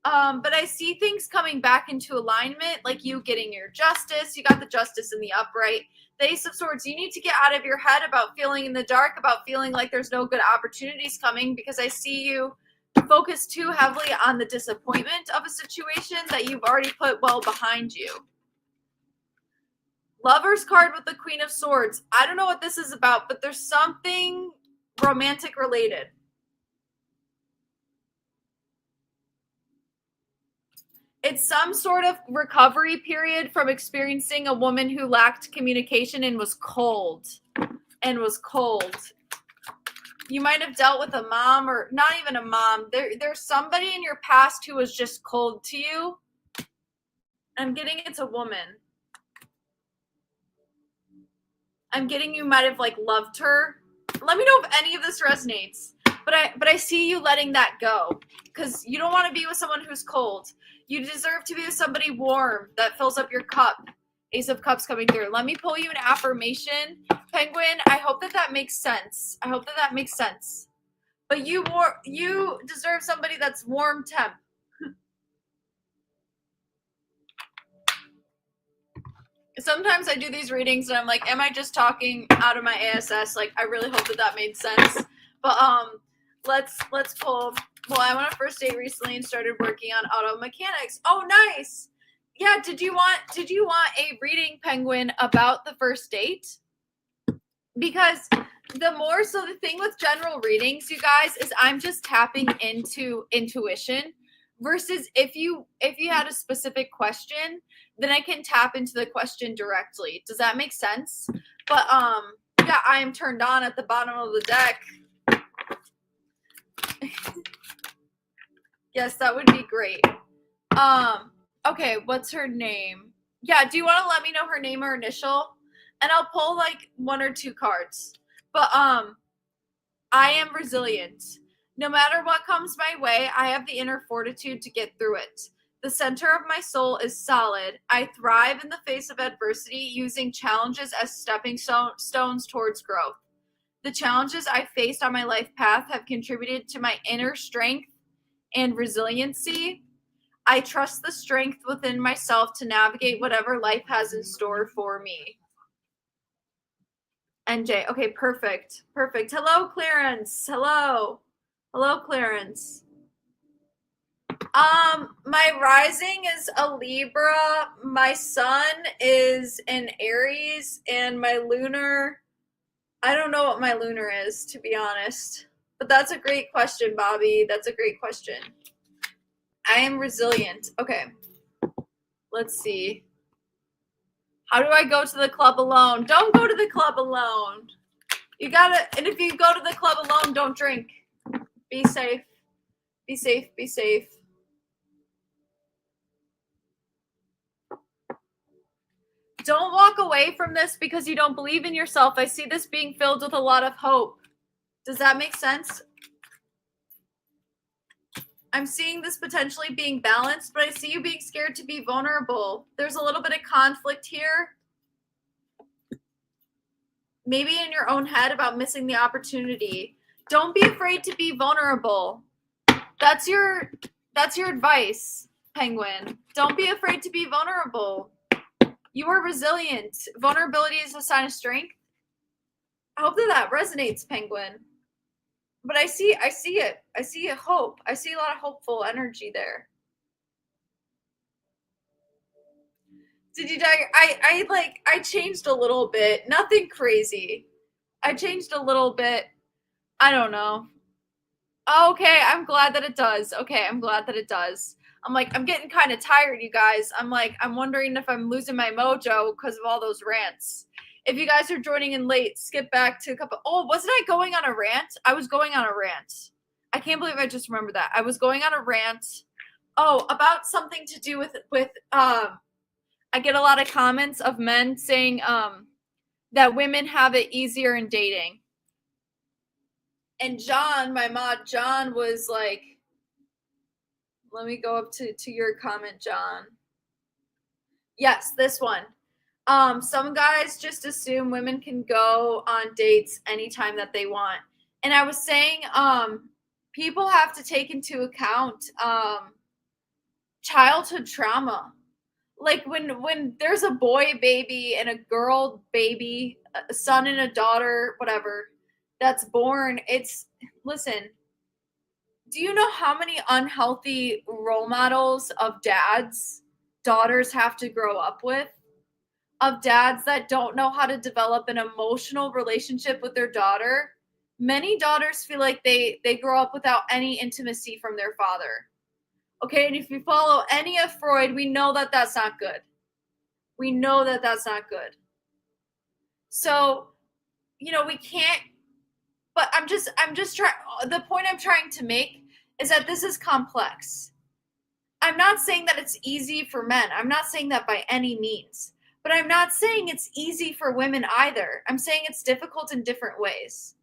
But I see things coming back into alignment, like you getting your justice. You got the Justice in the upright. The Ace of Swords, you need to get out of your head about feeling in the dark, about feeling like there's no good opportunities coming, because I see you focus too heavily on the disappointment of a situation that you've already put well behind you. Lover's card with the Queen of Swords. I don't know what this is about, but there's something romantic related. It's some sort of recovery period from experiencing a woman who lacked communication and was cold. You might have dealt with a mom, or not even a mom. There's somebody in your past who was just cold to you. I'm getting it's a woman. I'm getting you might have like loved her. Let me know if any of this resonates. But I see you letting that go because you don't want to be with someone who's cold. You deserve to be with somebody warm that fills up your cup. Ace of Cups coming through. Let me pull you an affirmation, Penguin. I hope that makes sense. I hope that makes sense. But you deserve somebody that's warm temp. Sometimes I do these readings and I'm like, am I just talking out of my ASS? Like, I really hope that made sense. But let's pull. Well, I went on a first date recently and started working on auto mechanics. Oh, nice. Yeah, did you want a reading, Penguin, about the first date? Because the thing with general readings, you guys, is I'm just tapping into intuition. versus if you had a specific question, then I can tap into the question directly. Does that make sense? But yeah, I am turned on at the bottom of the deck. Yes, that would be great. Okay, what's her name? Yeah, do you want to let me know her name or initial? And I'll pull like one or two cards. But I am resilient. No matter what comes my way, I have the inner fortitude to get through it. The center of my soul is solid. I thrive in the face of adversity, using challenges as stepping stones towards growth. The challenges I faced on my life path have contributed to my inner strength and resiliency. I trust the strength within myself to navigate whatever life has in store for me. NJ. Okay, perfect. Perfect. Hello, Clarence. Hello. Hello, Clarence. My rising is a Libra, my sun is an Aries, and my lunar, I don't know what my lunar is, to be honest. But that's a great question, Bobby. That's a great question. I am resilient. Okay. Let's see. How do I go to the club alone? Don't go to the club alone. You gotta, and if you go to the club alone, don't drink. Be safe. Be safe. Be safe. Don't walk away from this because you don't believe in yourself. I see this being filled with a lot of hope. Does that make sense? I'm seeing this potentially being balanced, but I see you being scared to be vulnerable. There's a little bit of conflict here. Maybe in your own head about missing the opportunity. Don't be afraid to be vulnerable. That's your advice, Penguin. Don't be afraid to be vulnerable. You are resilient. Vulnerability is a sign of strength. I hope that resonates, Penguin. But I see it. I see a hope. I see a lot of hopeful energy there. Did you die? I changed a little bit. Nothing crazy. I changed a little bit. I don't know. Okay, I'm glad that it does. Okay, I'm glad that it does. I'm getting kind of tired, you guys. I'm wondering if I'm losing my mojo because of all those rants. If you guys are joining in late, skip back to a couple. Oh, wasn't I going on a rant? I was going on a rant. I can't believe I just remembered that. I was going on a rant. Oh, about something to do with I get a lot of comments of men saying that women have it easier in dating. And John, my mod John, was like, let me go up to your comment, John. Yes, this one. Some guys just assume women can go on dates anytime that they want. And I was saying, people have to take into account childhood trauma. Like when there's a boy baby and a girl baby, a son and a daughter, whatever, that's born, listen, do you know how many unhealthy role models of dads daughters have to grow up with? Of dads that don't know how to develop an emotional relationship with their daughter? Many daughters feel like they grow up without any intimacy from their father. Okay, and if you follow any of Freud, we know that that's not good. We know that that's not good. So, we can't, but I'm just trying, the point I'm trying to make is that this is complex. I'm not saying that it's easy for men. I'm not saying that by any means. But I'm not saying it's easy for women either. I'm saying it's difficult in different ways.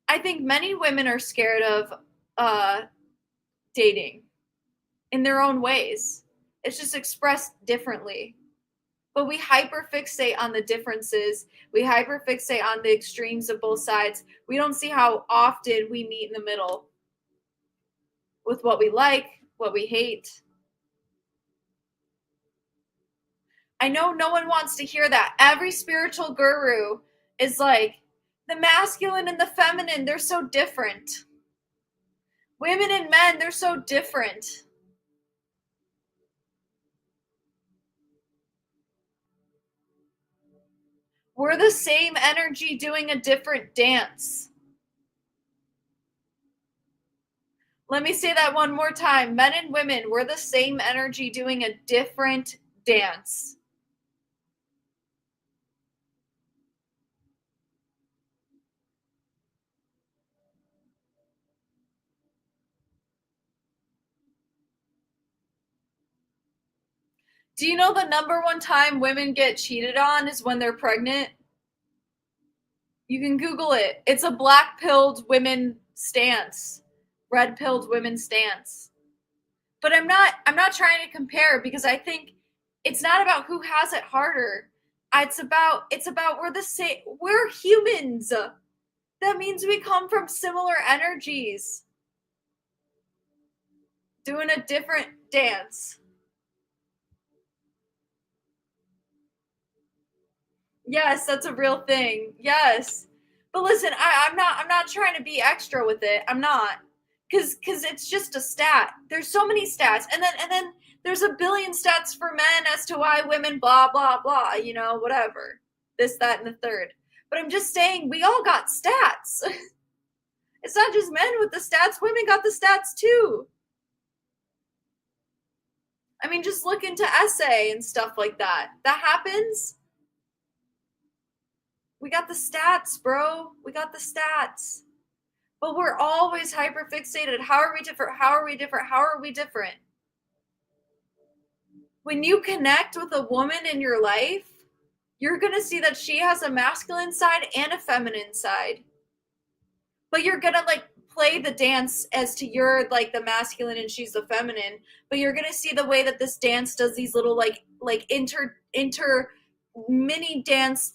I think many women are scared of dating in their own ways. It's just expressed differently. But we hyperfixate on the differences. We hyperfixate on the extremes of both sides. We don't see how often we meet in the middle with what we like, what we hate. I know no one wants to hear that. Every spiritual guru is like, the masculine and the feminine, they're so different. Women and men, they're so different. We're the same energy doing a different dance. Let me say that one more time. Men and women, we're the same energy doing a different dance. Do you know the number one time women get cheated on is when they're pregnant? You can Google it. It's a black pilled women stance, red pilled women stance. But I'm not trying to compare because I think it's not about who has it harder. It's about we're the same. We're humans. That means we come from similar energies, doing a different dance. Yes, that's a real thing. Yes. But listen, I'm not trying to be extra with it. I'm not. Cause it's just a stat. There's so many stats. And then there's a billion stats for men as to why women blah blah blah, whatever. This, that, and the third. But I'm just saying we all got stats. It's not just men with the stats, women got the stats too. I mean, just look into essay and stuff like that. That happens. We got the stats, bro. We got the stats. But we're always hyper fixated. How are we different? How are we different? How are we different? When you connect with a woman in your life, you're going to see that she has a masculine side and a feminine side. But you're going to play the dance as to you're the masculine and she's the feminine. But you're going to see the way that this dance does these little inter mini dance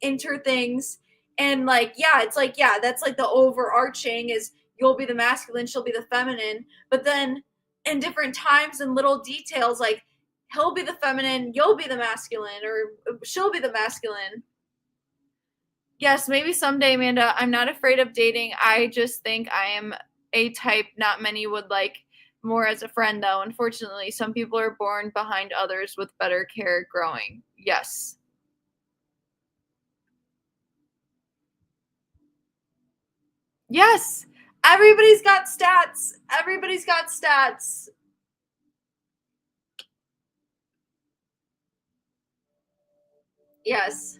inter things. And yeah, it's yeah, that's the overarching is you'll be the masculine, she'll be the feminine. But then in different times and little details, he'll be the feminine, you'll be the masculine, or she'll be the masculine. Yes, maybe someday, Amanda. I'm not afraid of dating. I just think I am a type not many would like more as a friend, though. Unfortunately, some people are born behind others with better care growing. Yes. Yes. Everybody's got stats. Everybody's got stats. Yes.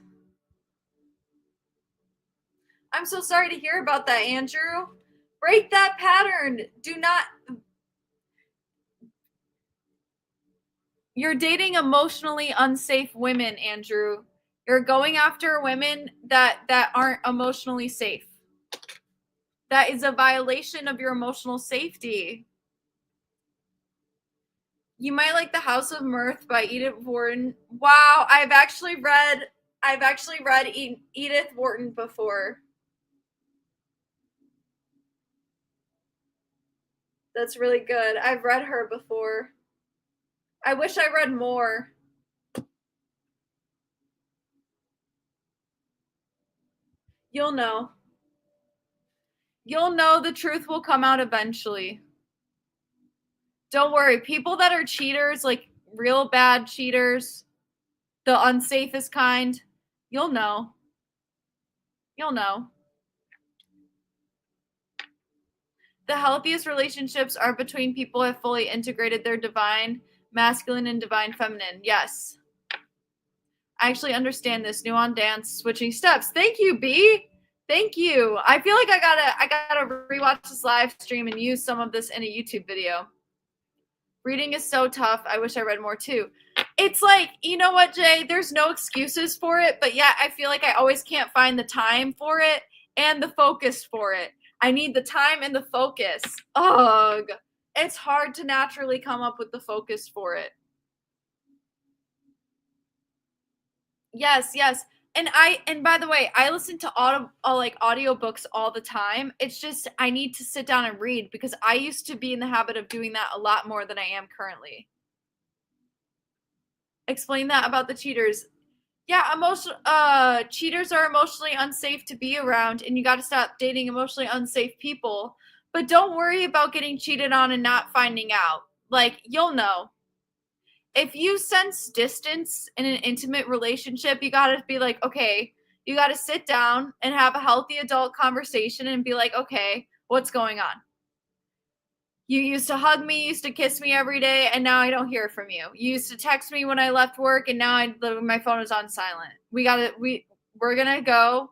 I'm so sorry to hear about that, Andrew. Break that pattern. Do not. You're dating emotionally unsafe women, Andrew. You're going after women that aren't emotionally safe. That is a violation of your emotional safety. You might like The House of Mirth by Edith Wharton. Wow, I've actually read Edith Wharton before. That's really good. I've read her before. I wish I read more. You'll know. You'll know the truth will come out eventually. Don't worry. People that are cheaters, real bad cheaters, the unsafest kind, you'll know. You'll know. The healthiest relationships are between people who have fully integrated their divine masculine and divine feminine. Yes. I actually understand this nuanced dance switching steps. Thank you, B. Thank you. I feel like I gotta rewatch this live stream and use some of this in a YouTube video. Reading is so tough. I wish I read more too. It's you know what, Jay? There's no excuses for it, but yeah, I feel like I always can't find the time for it and the focus for it. I need the time and the focus. Ugh. It's hard to naturally come up with the focus for it. Yes, yes. And by the way, I listen to audiobooks all the time. It's just I need to sit down and read because I used to be in the habit of doing that a lot more than I am currently. Explain that about the cheaters. Yeah, cheaters are emotionally unsafe to be around and you got to stop dating emotionally unsafe people. But don't worry about getting cheated on and not finding out. You'll know. If you sense distance in an intimate relationship, you got to be okay, you got to sit down and have a healthy adult conversation and be okay, what's going on? You used to hug me, used to kiss me every day, and now I don't hear from you. You used to text me when I left work, and now my phone is on silent. We're gonna go.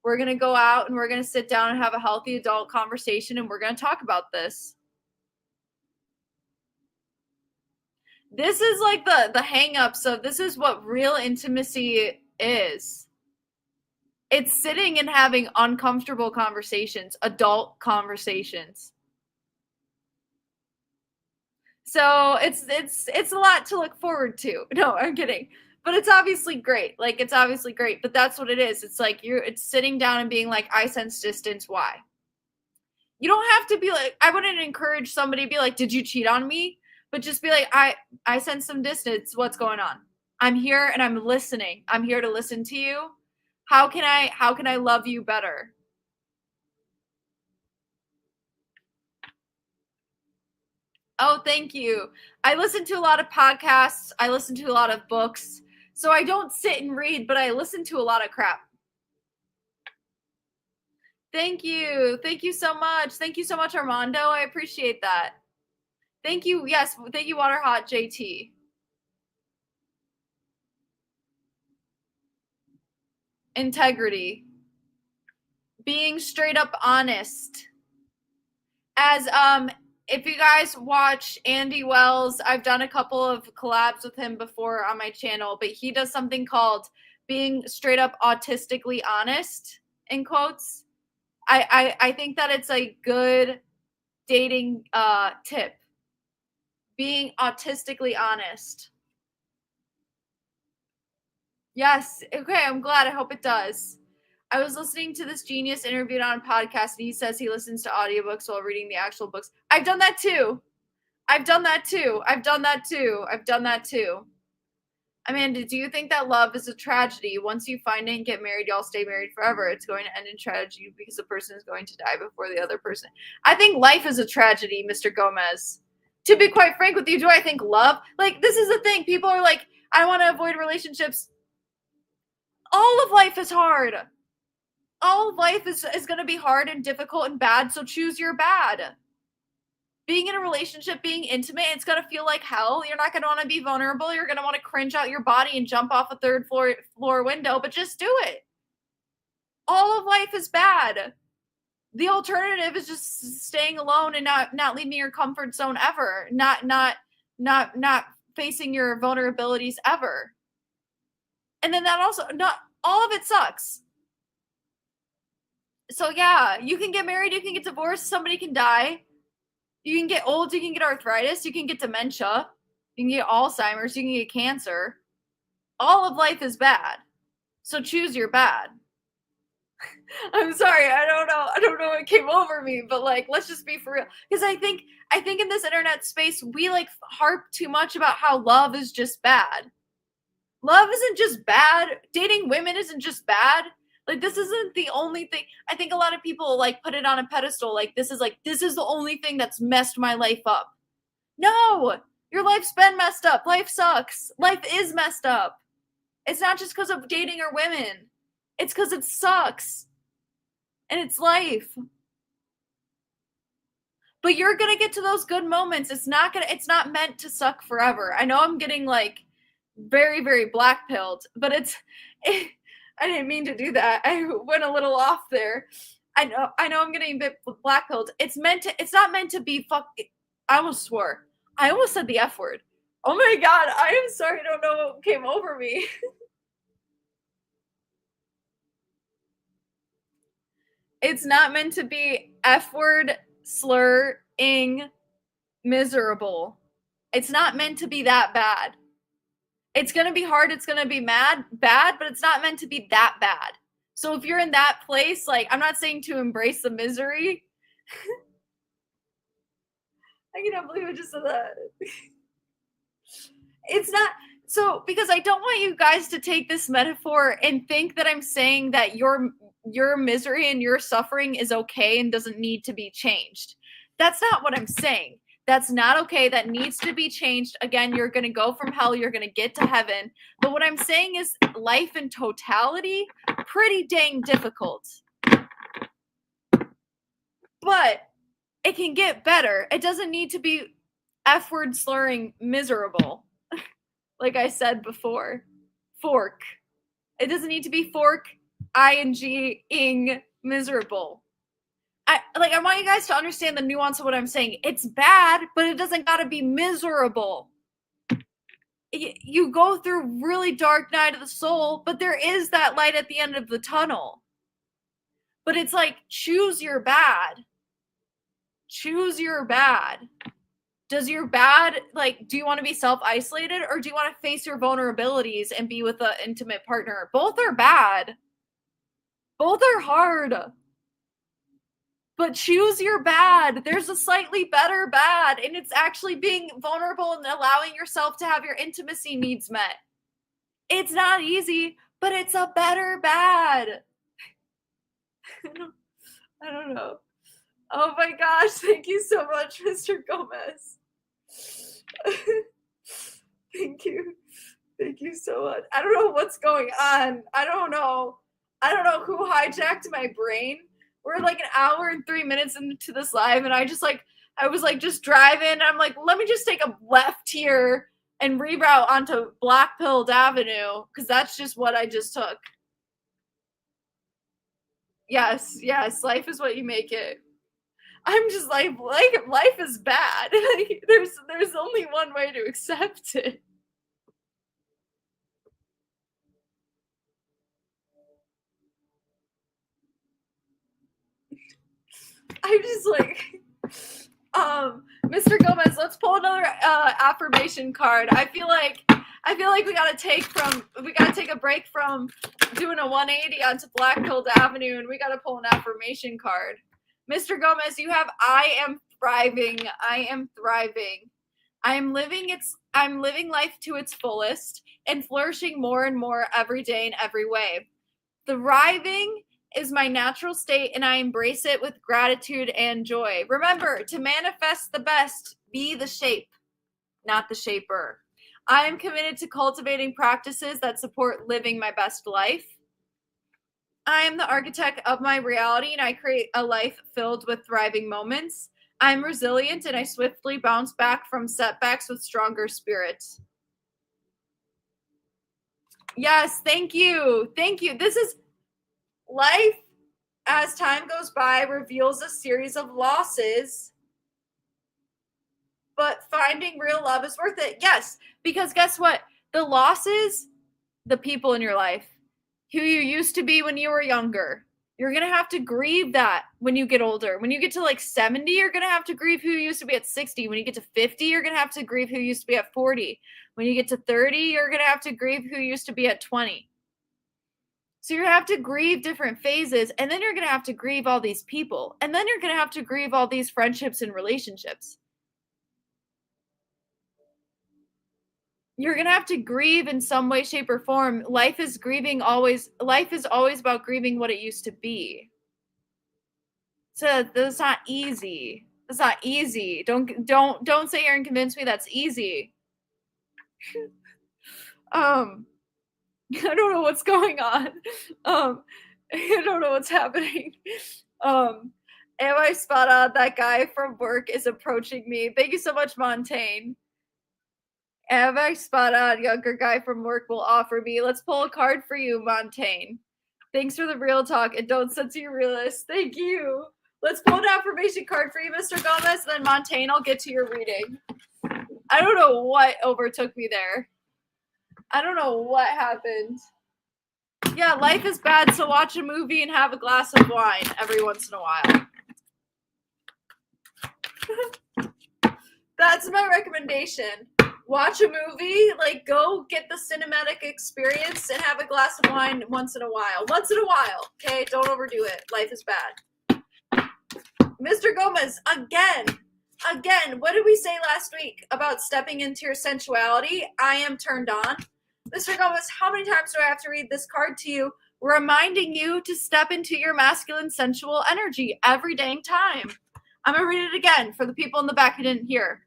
We're gonna go out, and we're gonna sit down and have a healthy adult conversation, and we're gonna talk about this. This is like the hang-ups of this is what real intimacy is. It's sitting and having uncomfortable conversations, adult conversations. So it's a lot to look forward to. No, I'm kidding. But it's obviously great. Like it's obviously great, but that's what it is. It's like it's sitting down and being like, I sense distance. Why? You don't have to be like, I wouldn't encourage somebody to be like, did you cheat on me? But just be like, I sense some distance. What's going on? I'm here and I'm listening. I'm here to listen to you. How can I love you better? Oh, thank you. I listen to a lot of podcasts. I listen to a lot of books. So I don't sit and read, but I listen to a lot of crap. Thank you. Thank you so much. Thank you so much, Armando. I appreciate that. Thank you. Yes, thank you, Water Hot JT. Integrity. Being straight up honest. As if you guys watch Andy Wells, I've done a couple of collabs with him before on my channel, but he does something called being straight up autistically honest, in quotes. I think that it's a good dating tip. Being autistically honest. Yes. Okay, I'm glad. I hope it does. I was listening to this genius interviewed on a podcast, and he says he listens to audiobooks while reading the actual books. I've done that too. I've done that too. I've done that too. I've done that too. Amanda, do you think that love is a tragedy? Once you find it and get married, y'all stay married forever. It's going to end in tragedy because the person is going to die before the other person. I think life is a tragedy, Mr. Gomez. To be quite frank with you, do I think love? Like, this is the thing. People are like, I want to avoid relationships. All of life is hard. All of life is going to be hard and difficult and bad, so choose your bad. Being in a relationship, being intimate, it's going to feel like hell. You're not going to want to be vulnerable. You're going to want to cringe out your body and jump off a third floor window, but just do it. All of life is bad. The alternative is just staying alone and not leaving your comfort zone ever. Not facing your vulnerabilities ever. And then that also, not all of it sucks. So yeah, you can get married, you can get divorced, somebody can die. You can get old, you can get arthritis, you can get dementia, you can get Alzheimer's, you can get cancer. All of life is bad. So choose your bad. I'm sorry, I don't know what came over me, but like, let's just be for real. Because I think in this internet space, we like harp too much about how love is just bad. Love isn't just bad. Dating women isn't just bad. Like, this isn't the only thing. I think a lot of people like put it on a pedestal. Like, this is the only thing that's messed my life up. No, your life's been messed up. Life sucks. Life is messed up. It's not just because of dating or women. It's because it sucks. And it's life. But you're going to get to those good moments. It's not meant to suck forever. I know I'm getting like very, very black-pilled, but I didn't mean to do that. I went a little off there. I know I'm getting a bit black-pilled. It's not meant to be I almost swore. I almost said the F word. Oh my God, I am sorry. I don't know what came over me. It's not meant to be F word, slurring, miserable. It's not meant to be that bad. It's going to be hard. It's going to be bad, but it's not meant to be that bad. So if you're in that place, like, I'm not saying to embrace the misery. I cannot believe I just said that. It's not. So, because I don't want you guys to take this metaphor and think that I'm saying that your misery and your suffering is okay and doesn't need to be changed. That's not what I'm saying. That's not okay. That needs to be changed. Again, you're going to go from hell. You're going to get to heaven. But what I'm saying is life in totality, pretty dang difficult. But It can get better. It doesn't need to be F-word slurring miserable. Like I said before. Fork. It doesn't need to be fork, ing, miserable. I want you guys to understand the nuance of what I'm saying. It's bad, but it doesn't gotta be miserable. You go through really dark night of the soul, but there is that light at the end of the tunnel. But it's like, choose your bad. Choose your bad. Does your bad, like, do you want to be self-isolated, or do you want to face your vulnerabilities and be with an intimate partner? Both are bad. Both are hard. But choose your bad. There's a slightly better bad, and it's actually being vulnerable and allowing yourself to have your intimacy needs met. It's not easy, but it's a better bad. I don't know. Oh my gosh, thank you so much, Mr. Gomez. Thank you. Thank you so much. I don't know what's going on. I don't know who hijacked my brain. We're like an hour and 3 minutes into this live, and I was just driving. I'm like, let me just take a left here and reroute onto Blackpilled Avenue, because that's just what I just took. Yes, life is what you make it. I'm just like life is bad. Like, there's only one way to accept it. I'm just like, Mr. Gomez, let's pull another affirmation card. I feel like we gotta take a break from doing a 180 onto Blackpilled Avenue, and we gotta pull an affirmation card. Mr. Gomez, you have I am thriving. I am thriving. I'm living life to its fullest and flourishing more and more every day in every way. Thriving is my natural state, and I embrace it with gratitude and joy. Remember, to manifest the best, be the shape, not the shaper. I am committed to cultivating practices that support living my best life. I am the architect of my reality, and I create a life filled with thriving moments. I'm resilient, and I swiftly bounce back from setbacks with stronger spirit. Yes, thank you. Thank you. This is life, as time goes by, reveals a series of losses, but finding real love is worth it. Yes, because guess what? The losses, the people in your life, who you used to be when you were younger, you're going to have to grieve that when you get older. When you get to like 70, you're going to have to grieve who you used to be at 60. When you get to 50, you're going to have to grieve who you used to be at 40. When you get to 30, you're going to have to grieve who you used to be at 20. So you're going to have to grieve different phases, and then you're going to have to grieve all these people, and then you're going to have to grieve all these friendships and relationships. You're going to have to grieve in some way, shape, or form. Life is always about grieving what it used to be. So that's not easy. That's not easy. Don't sit here and convince me that's easy. I don't know what's going on. I don't know what's happening. Am I spot on? That guy from work is approaching me. Thank you so much, Montaigne. Am I spot on? Younger guy from work will offer me. Let's pull a card for you, Montaigne. Thanks for the real talk, and don't censor your realist. Thank you. Let's pull an affirmation card for you, Mr. Gomez, and then Montaigne, I'll get to your reading. I don't know what overtook me there. I don't know what happened. Yeah, life is bad, so watch a movie and have a glass of wine every once in a while. That's my recommendation. Watch a movie, like go get the cinematic experience and have a glass of wine once in a while. Once in a while, okay? Don't overdo it. Life is bad. Mr. Gomez, again, what did we say last week about stepping into your sensuality? I am turned on. Mr. Gomez, how many times do I have to read this card to you, reminding you to step into your masculine sensual energy every dang time? I'm going to read it again for the people in the back who didn't hear.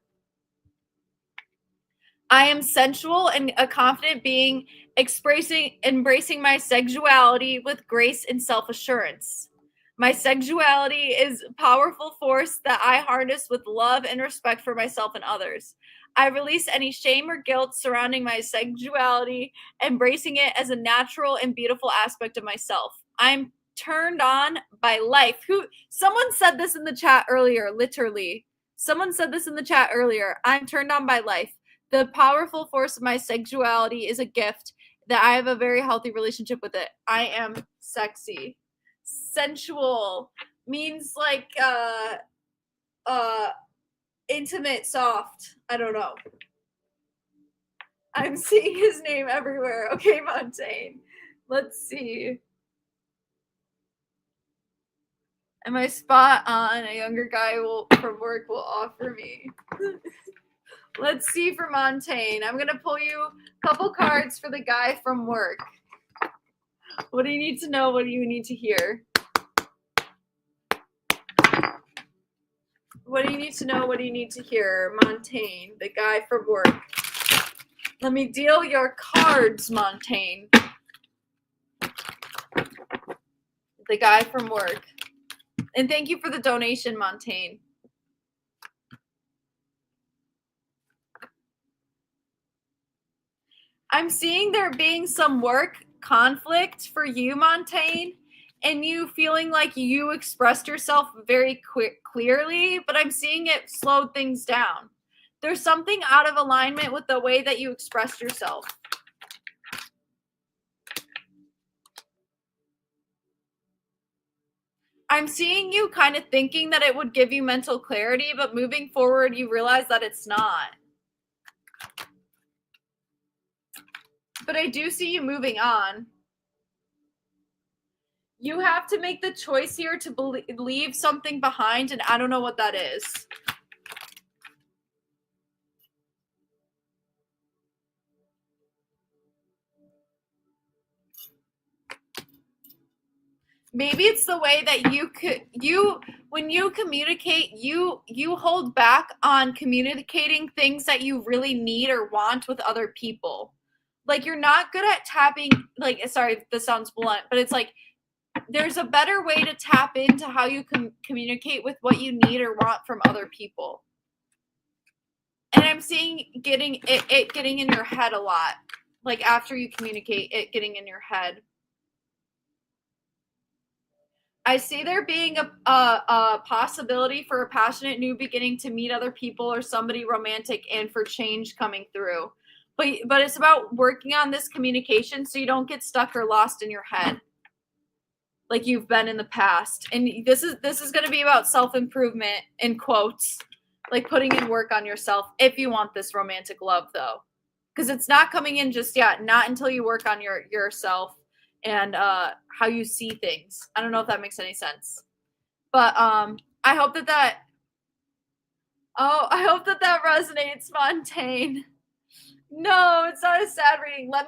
I am sensual and a confident being, embracing my sexuality with grace and self-assurance. My sexuality is a powerful force that I harness with love and respect for myself and others. I release any shame or guilt surrounding my sexuality, embracing it as a natural and beautiful aspect of myself. I'm turned on by life. Someone said this in the chat earlier, literally. Someone said this in the chat earlier. I'm turned on by life. The powerful force of my sexuality is a gift that I have a very healthy relationship with it. I am sexy. Sensual means like intimate, soft. I don't know. I'm seeing his name everywhere. Okay, Montaigne. Let's see. Am I spot on? A younger guy from work will offer me. Let's see for Montaigne. I'm gonna pull you a couple cards for the guy from work. What do you need to know? What do you need to hear? What do you need to know? What do you need to hear? Montaigne, the guy from work. Let me deal your cards, Montaigne. The guy from work. And thank you for the donation, Montaigne. I'm seeing there being some work conflict for you, Montaigne, and you feeling like you expressed yourself very clearly, but I'm seeing it slowed things down. There's something out of alignment with the way that you expressed yourself. I'm seeing you kind of thinking that it would give you mental clarity, but moving forward, you realize that it's not. But I do see you moving on. You have to make the choice here to leave something behind, and I don't know what that is. Maybe it's the way that when you communicate, you hold back on communicating things that you really need or want with other people. Like you're not good at tapping, like, sorry, this sounds blunt, but it's like there's a better way to tap into how you communicate with what you need or want from other people. And I'm seeing getting in your head a lot. Like after you communicate, it getting in your head. I see there being a possibility for a passionate new beginning to meet other people or somebody romantic and for change coming through. But it's about working on this communication so you don't get stuck or lost in your head like you've been in the past. And this is going to be about self-improvement in quotes, like putting in work on yourself if you want this romantic love though. Because it's not coming in just yet, not until you work on yourself and how you see things. I don't know if that makes any sense. But I hope that I hope that resonates, Montaigne. No, it's not a sad reading. Let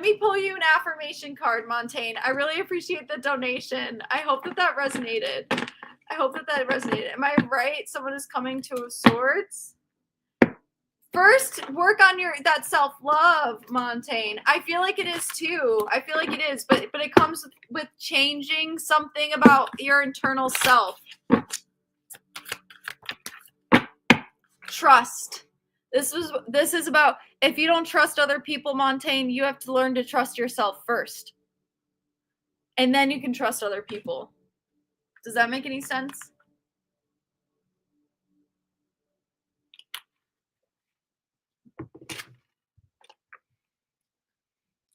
me pull you an affirmation card, Montaigne. I really appreciate the donation. I hope that resonated. I hope that resonated. Am I right? Someone is coming to swords. First, work on that self-love, Montaigne. I feel like it is too. I feel like it is, but it comes with changing something about your internal self. Trust. This is about if you don't trust other people, Montaigne, you have to learn to trust yourself first. And then you can trust other people. Does that make any sense?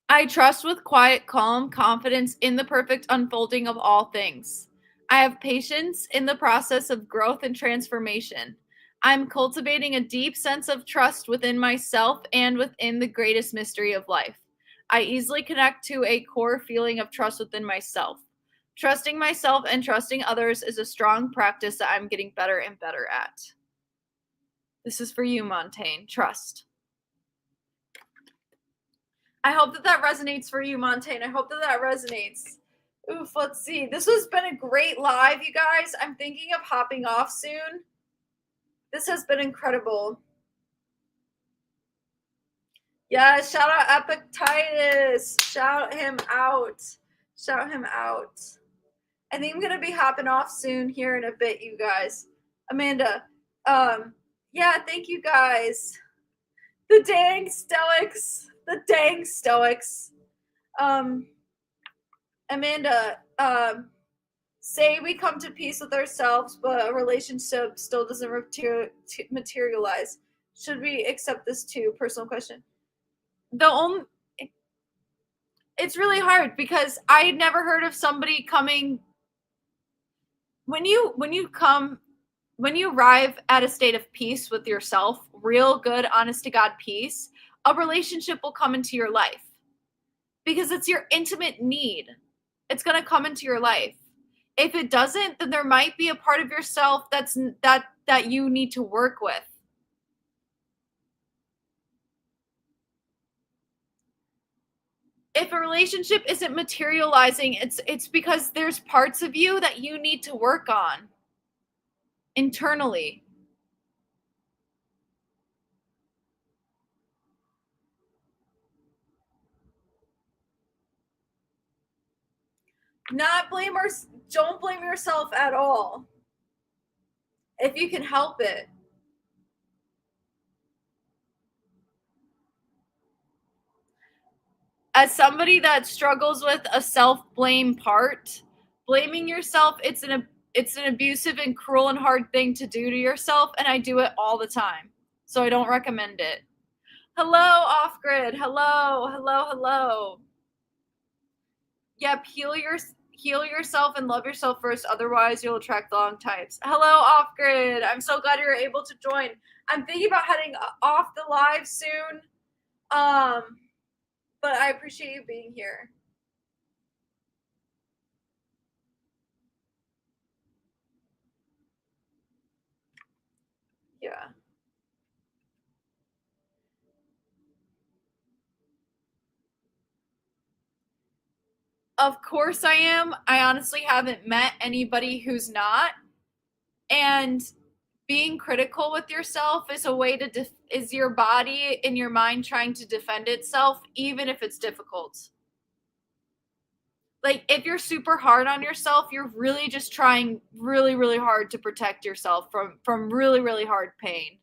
I trust with quiet, calm confidence in the perfect unfolding of all things. I have patience in the process of growth and transformation. I'm cultivating a deep sense of trust within myself and within the greatest mystery of life. I easily connect to a core feeling of trust within myself. Trusting myself and trusting others is a strong practice that I'm getting better and better at. This is for you, Montaigne. Trust. I hope that resonates for you, Montaigne. I hope that resonates. Oof, let's see. This has been a great live, you guys. I'm thinking of hopping off soon. This has been incredible. Yeah, shout out Epictetus. Shout him out. Shout him out. I think I'm gonna be hopping off soon here in a bit, you guys. Amanda, yeah, thank you guys. The dang stoics. The dang stoics. Amanda, say we come to peace with ourselves, but a relationship still doesn't materialize. Should we accept this too? Personal question. The only It's really hard because I had never heard of somebody coming when you arrive at a state of peace with yourself, real good, honest to God peace, a relationship will come into your life because it's your intimate need. It's going to come into your life. If it doesn't, then there might be a part of yourself that you need to work with. If a relationship isn't materializing, it's because there's parts of you that you need to work on internally. Don't blame yourself at all. If you can help it. As somebody that struggles with a self-blame part, blaming yourself, it's an abusive and cruel and hard thing to do to yourself, and I do it all the time. So I don't recommend it. Hello, off grid. Hello, hello, hello. Yep, heal yourself and love yourself first, otherwise you'll attract the wrong types. Hello, off grid. I'm so glad you're able to join. I'm thinking about heading off the live soon. But I appreciate you being here. Yeah. Of course I am. I honestly haven't met anybody who's not. And being critical with yourself is a way to is your body and your mind trying to defend itself even if it's difficult. Like if you're super hard on yourself, you're really just trying really really hard to protect yourself from really really hard pain.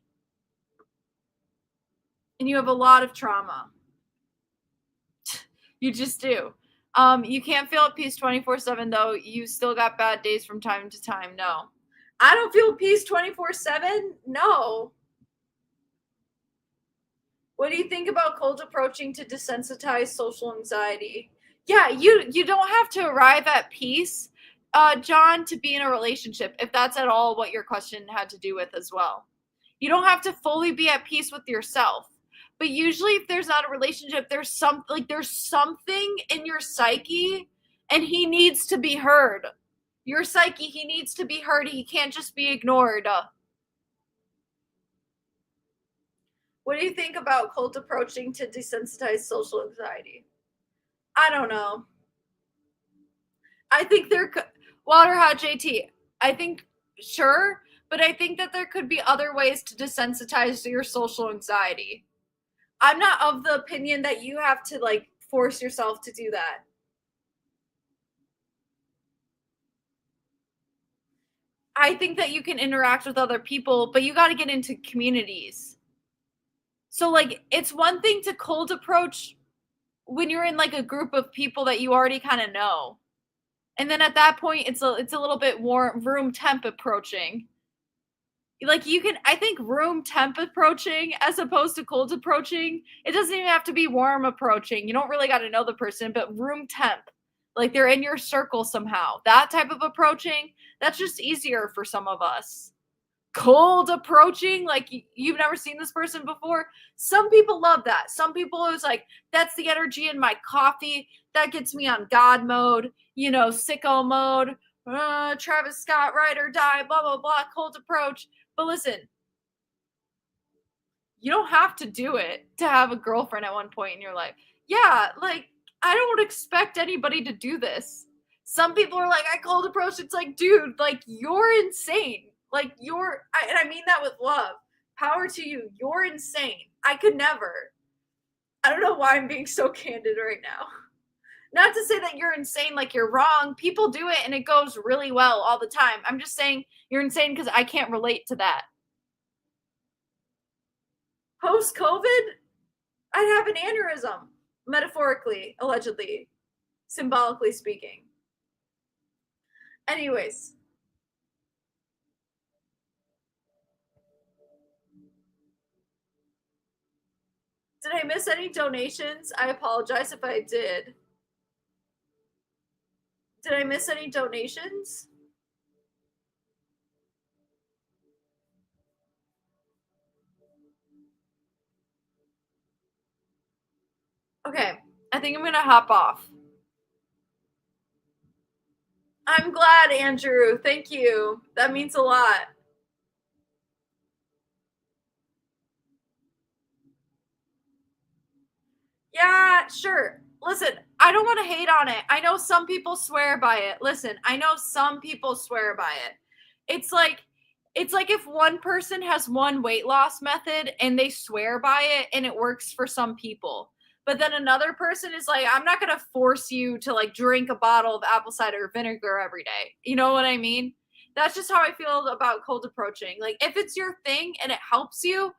And you have a lot of trauma. You just do. You can't feel at peace 24/7 though. You still got bad days from time to time. No. I don't feel peace 24/7. No. What do you think about cold approaching to desensitize social anxiety? Yeah, you don't have to arrive at peace, John, to be in a relationship, if that's at all what your question had to do with as well. You don't have to fully be at peace with yourself. But usually if there's not a relationship, there's something in your psyche and he needs to be heard. Your psyche, he needs to be heard. He can't just be ignored. What do you think about cold approaching to desensitize social anxiety? I don't know. I think there could Water Hot JT. I think sure, but I think that there could be other ways to desensitize your social anxiety. I'm not of the opinion that you have to like force yourself to do that. I think that you can interact with other people, but you got to get into communities. So like it's one thing to cold approach when you're in like a group of people that you already kind of know. And then at that point it's a little bit warm room temp approaching. Like you can I think room temp approaching as opposed to cold approaching, it doesn't even have to be warm approaching. You don't really got to know the person, but room temp. Like they're in your circle somehow. That type of approaching, that's just easier for some of us. Cold approaching, like you've never seen this person before. Some people love that. Some people is like, that's the energy in my coffee. That gets me on God mode, sicko mode. Travis Scott, ride or die, blah, blah, blah, cold approach. But listen, you don't have to do it to have a girlfriend at one point in your life. Yeah, like, I don't expect anybody to do this. Some people are like, I cold approach. It's like, dude, like, you're insane. Like, and I mean that with love. Power to you. You're insane. I could never. I don't know why I'm being so candid right now. Not to say that you're insane, like you're wrong. People do it and it goes really well all the time. I'm just saying you're insane because I can't relate to that. Post COVID, I'd have an aneurysm, metaphorically, allegedly, symbolically speaking. Anyways, did I miss any donations? I apologize if I did. Did I miss any donations? Okay, I think I'm gonna hop off. I'm glad, Andrew. Thank you. That means a lot. Yeah, sure. Listen, I don't want to hate on it. I know some people swear by it. Listen, I know some people swear by it. It's like it's like if one person has one weight loss method and they swear by it and it works for some people. But then another person is like, I'm not going to force you to like drink a bottle of apple cider vinegar every day. You know what I mean? That's just how I feel about cold approaching. Like if it's your thing and it helps you,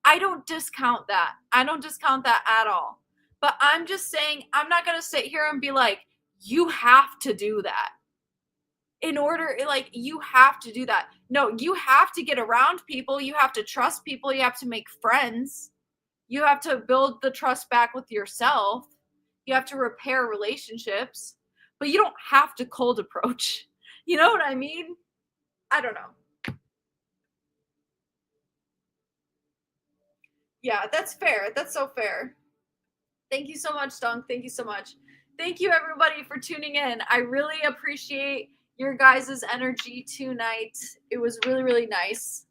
I don't discount that. I don't discount that at all. But I'm just saying, I'm not going to sit here and be like, you have to do that. In order, like, you have to do that. No, you have to get around people. You have to trust people. You have to make friends. You have to build the trust back with yourself. You have to repair relationships. But you don't have to cold approach. You know what I mean? I don't know. Yeah, that's fair. That's so fair. Thank you so much, Dunk. Thank you so much. Thank you, everybody, for tuning in. I really appreciate your guys' energy tonight. It was really, really nice.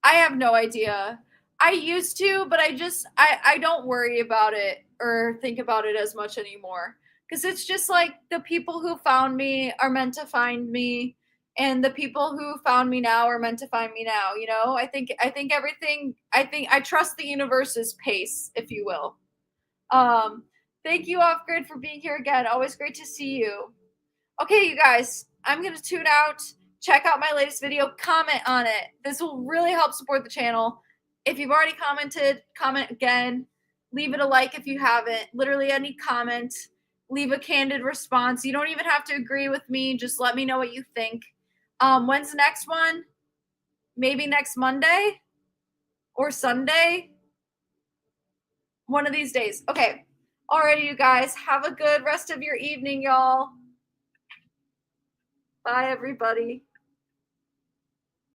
I have no idea. I used to, but I don't worry about it or think about it as much anymore. Because it's just like the people who found me are meant to find me, and the people who found me now are meant to find me now. You know, I think everything. I think I trust the universe's pace, if you will. Um, Thank you, Off Grid, for being here again. Always great to see you. Okay, you guys, I'm going to tune out. Check out my latest video. Comment on it. This will really help support the channel. If you've already commented, comment again. Leave it a like if you haven't. Literally any comment. Leave a candid response. You don't even have to agree with me. Just let me know what you think. When's the next one? Maybe next Monday or Sunday? One of these days. Okay. Alrighty, you guys. Have a good rest of your evening, y'all. Bye, everybody.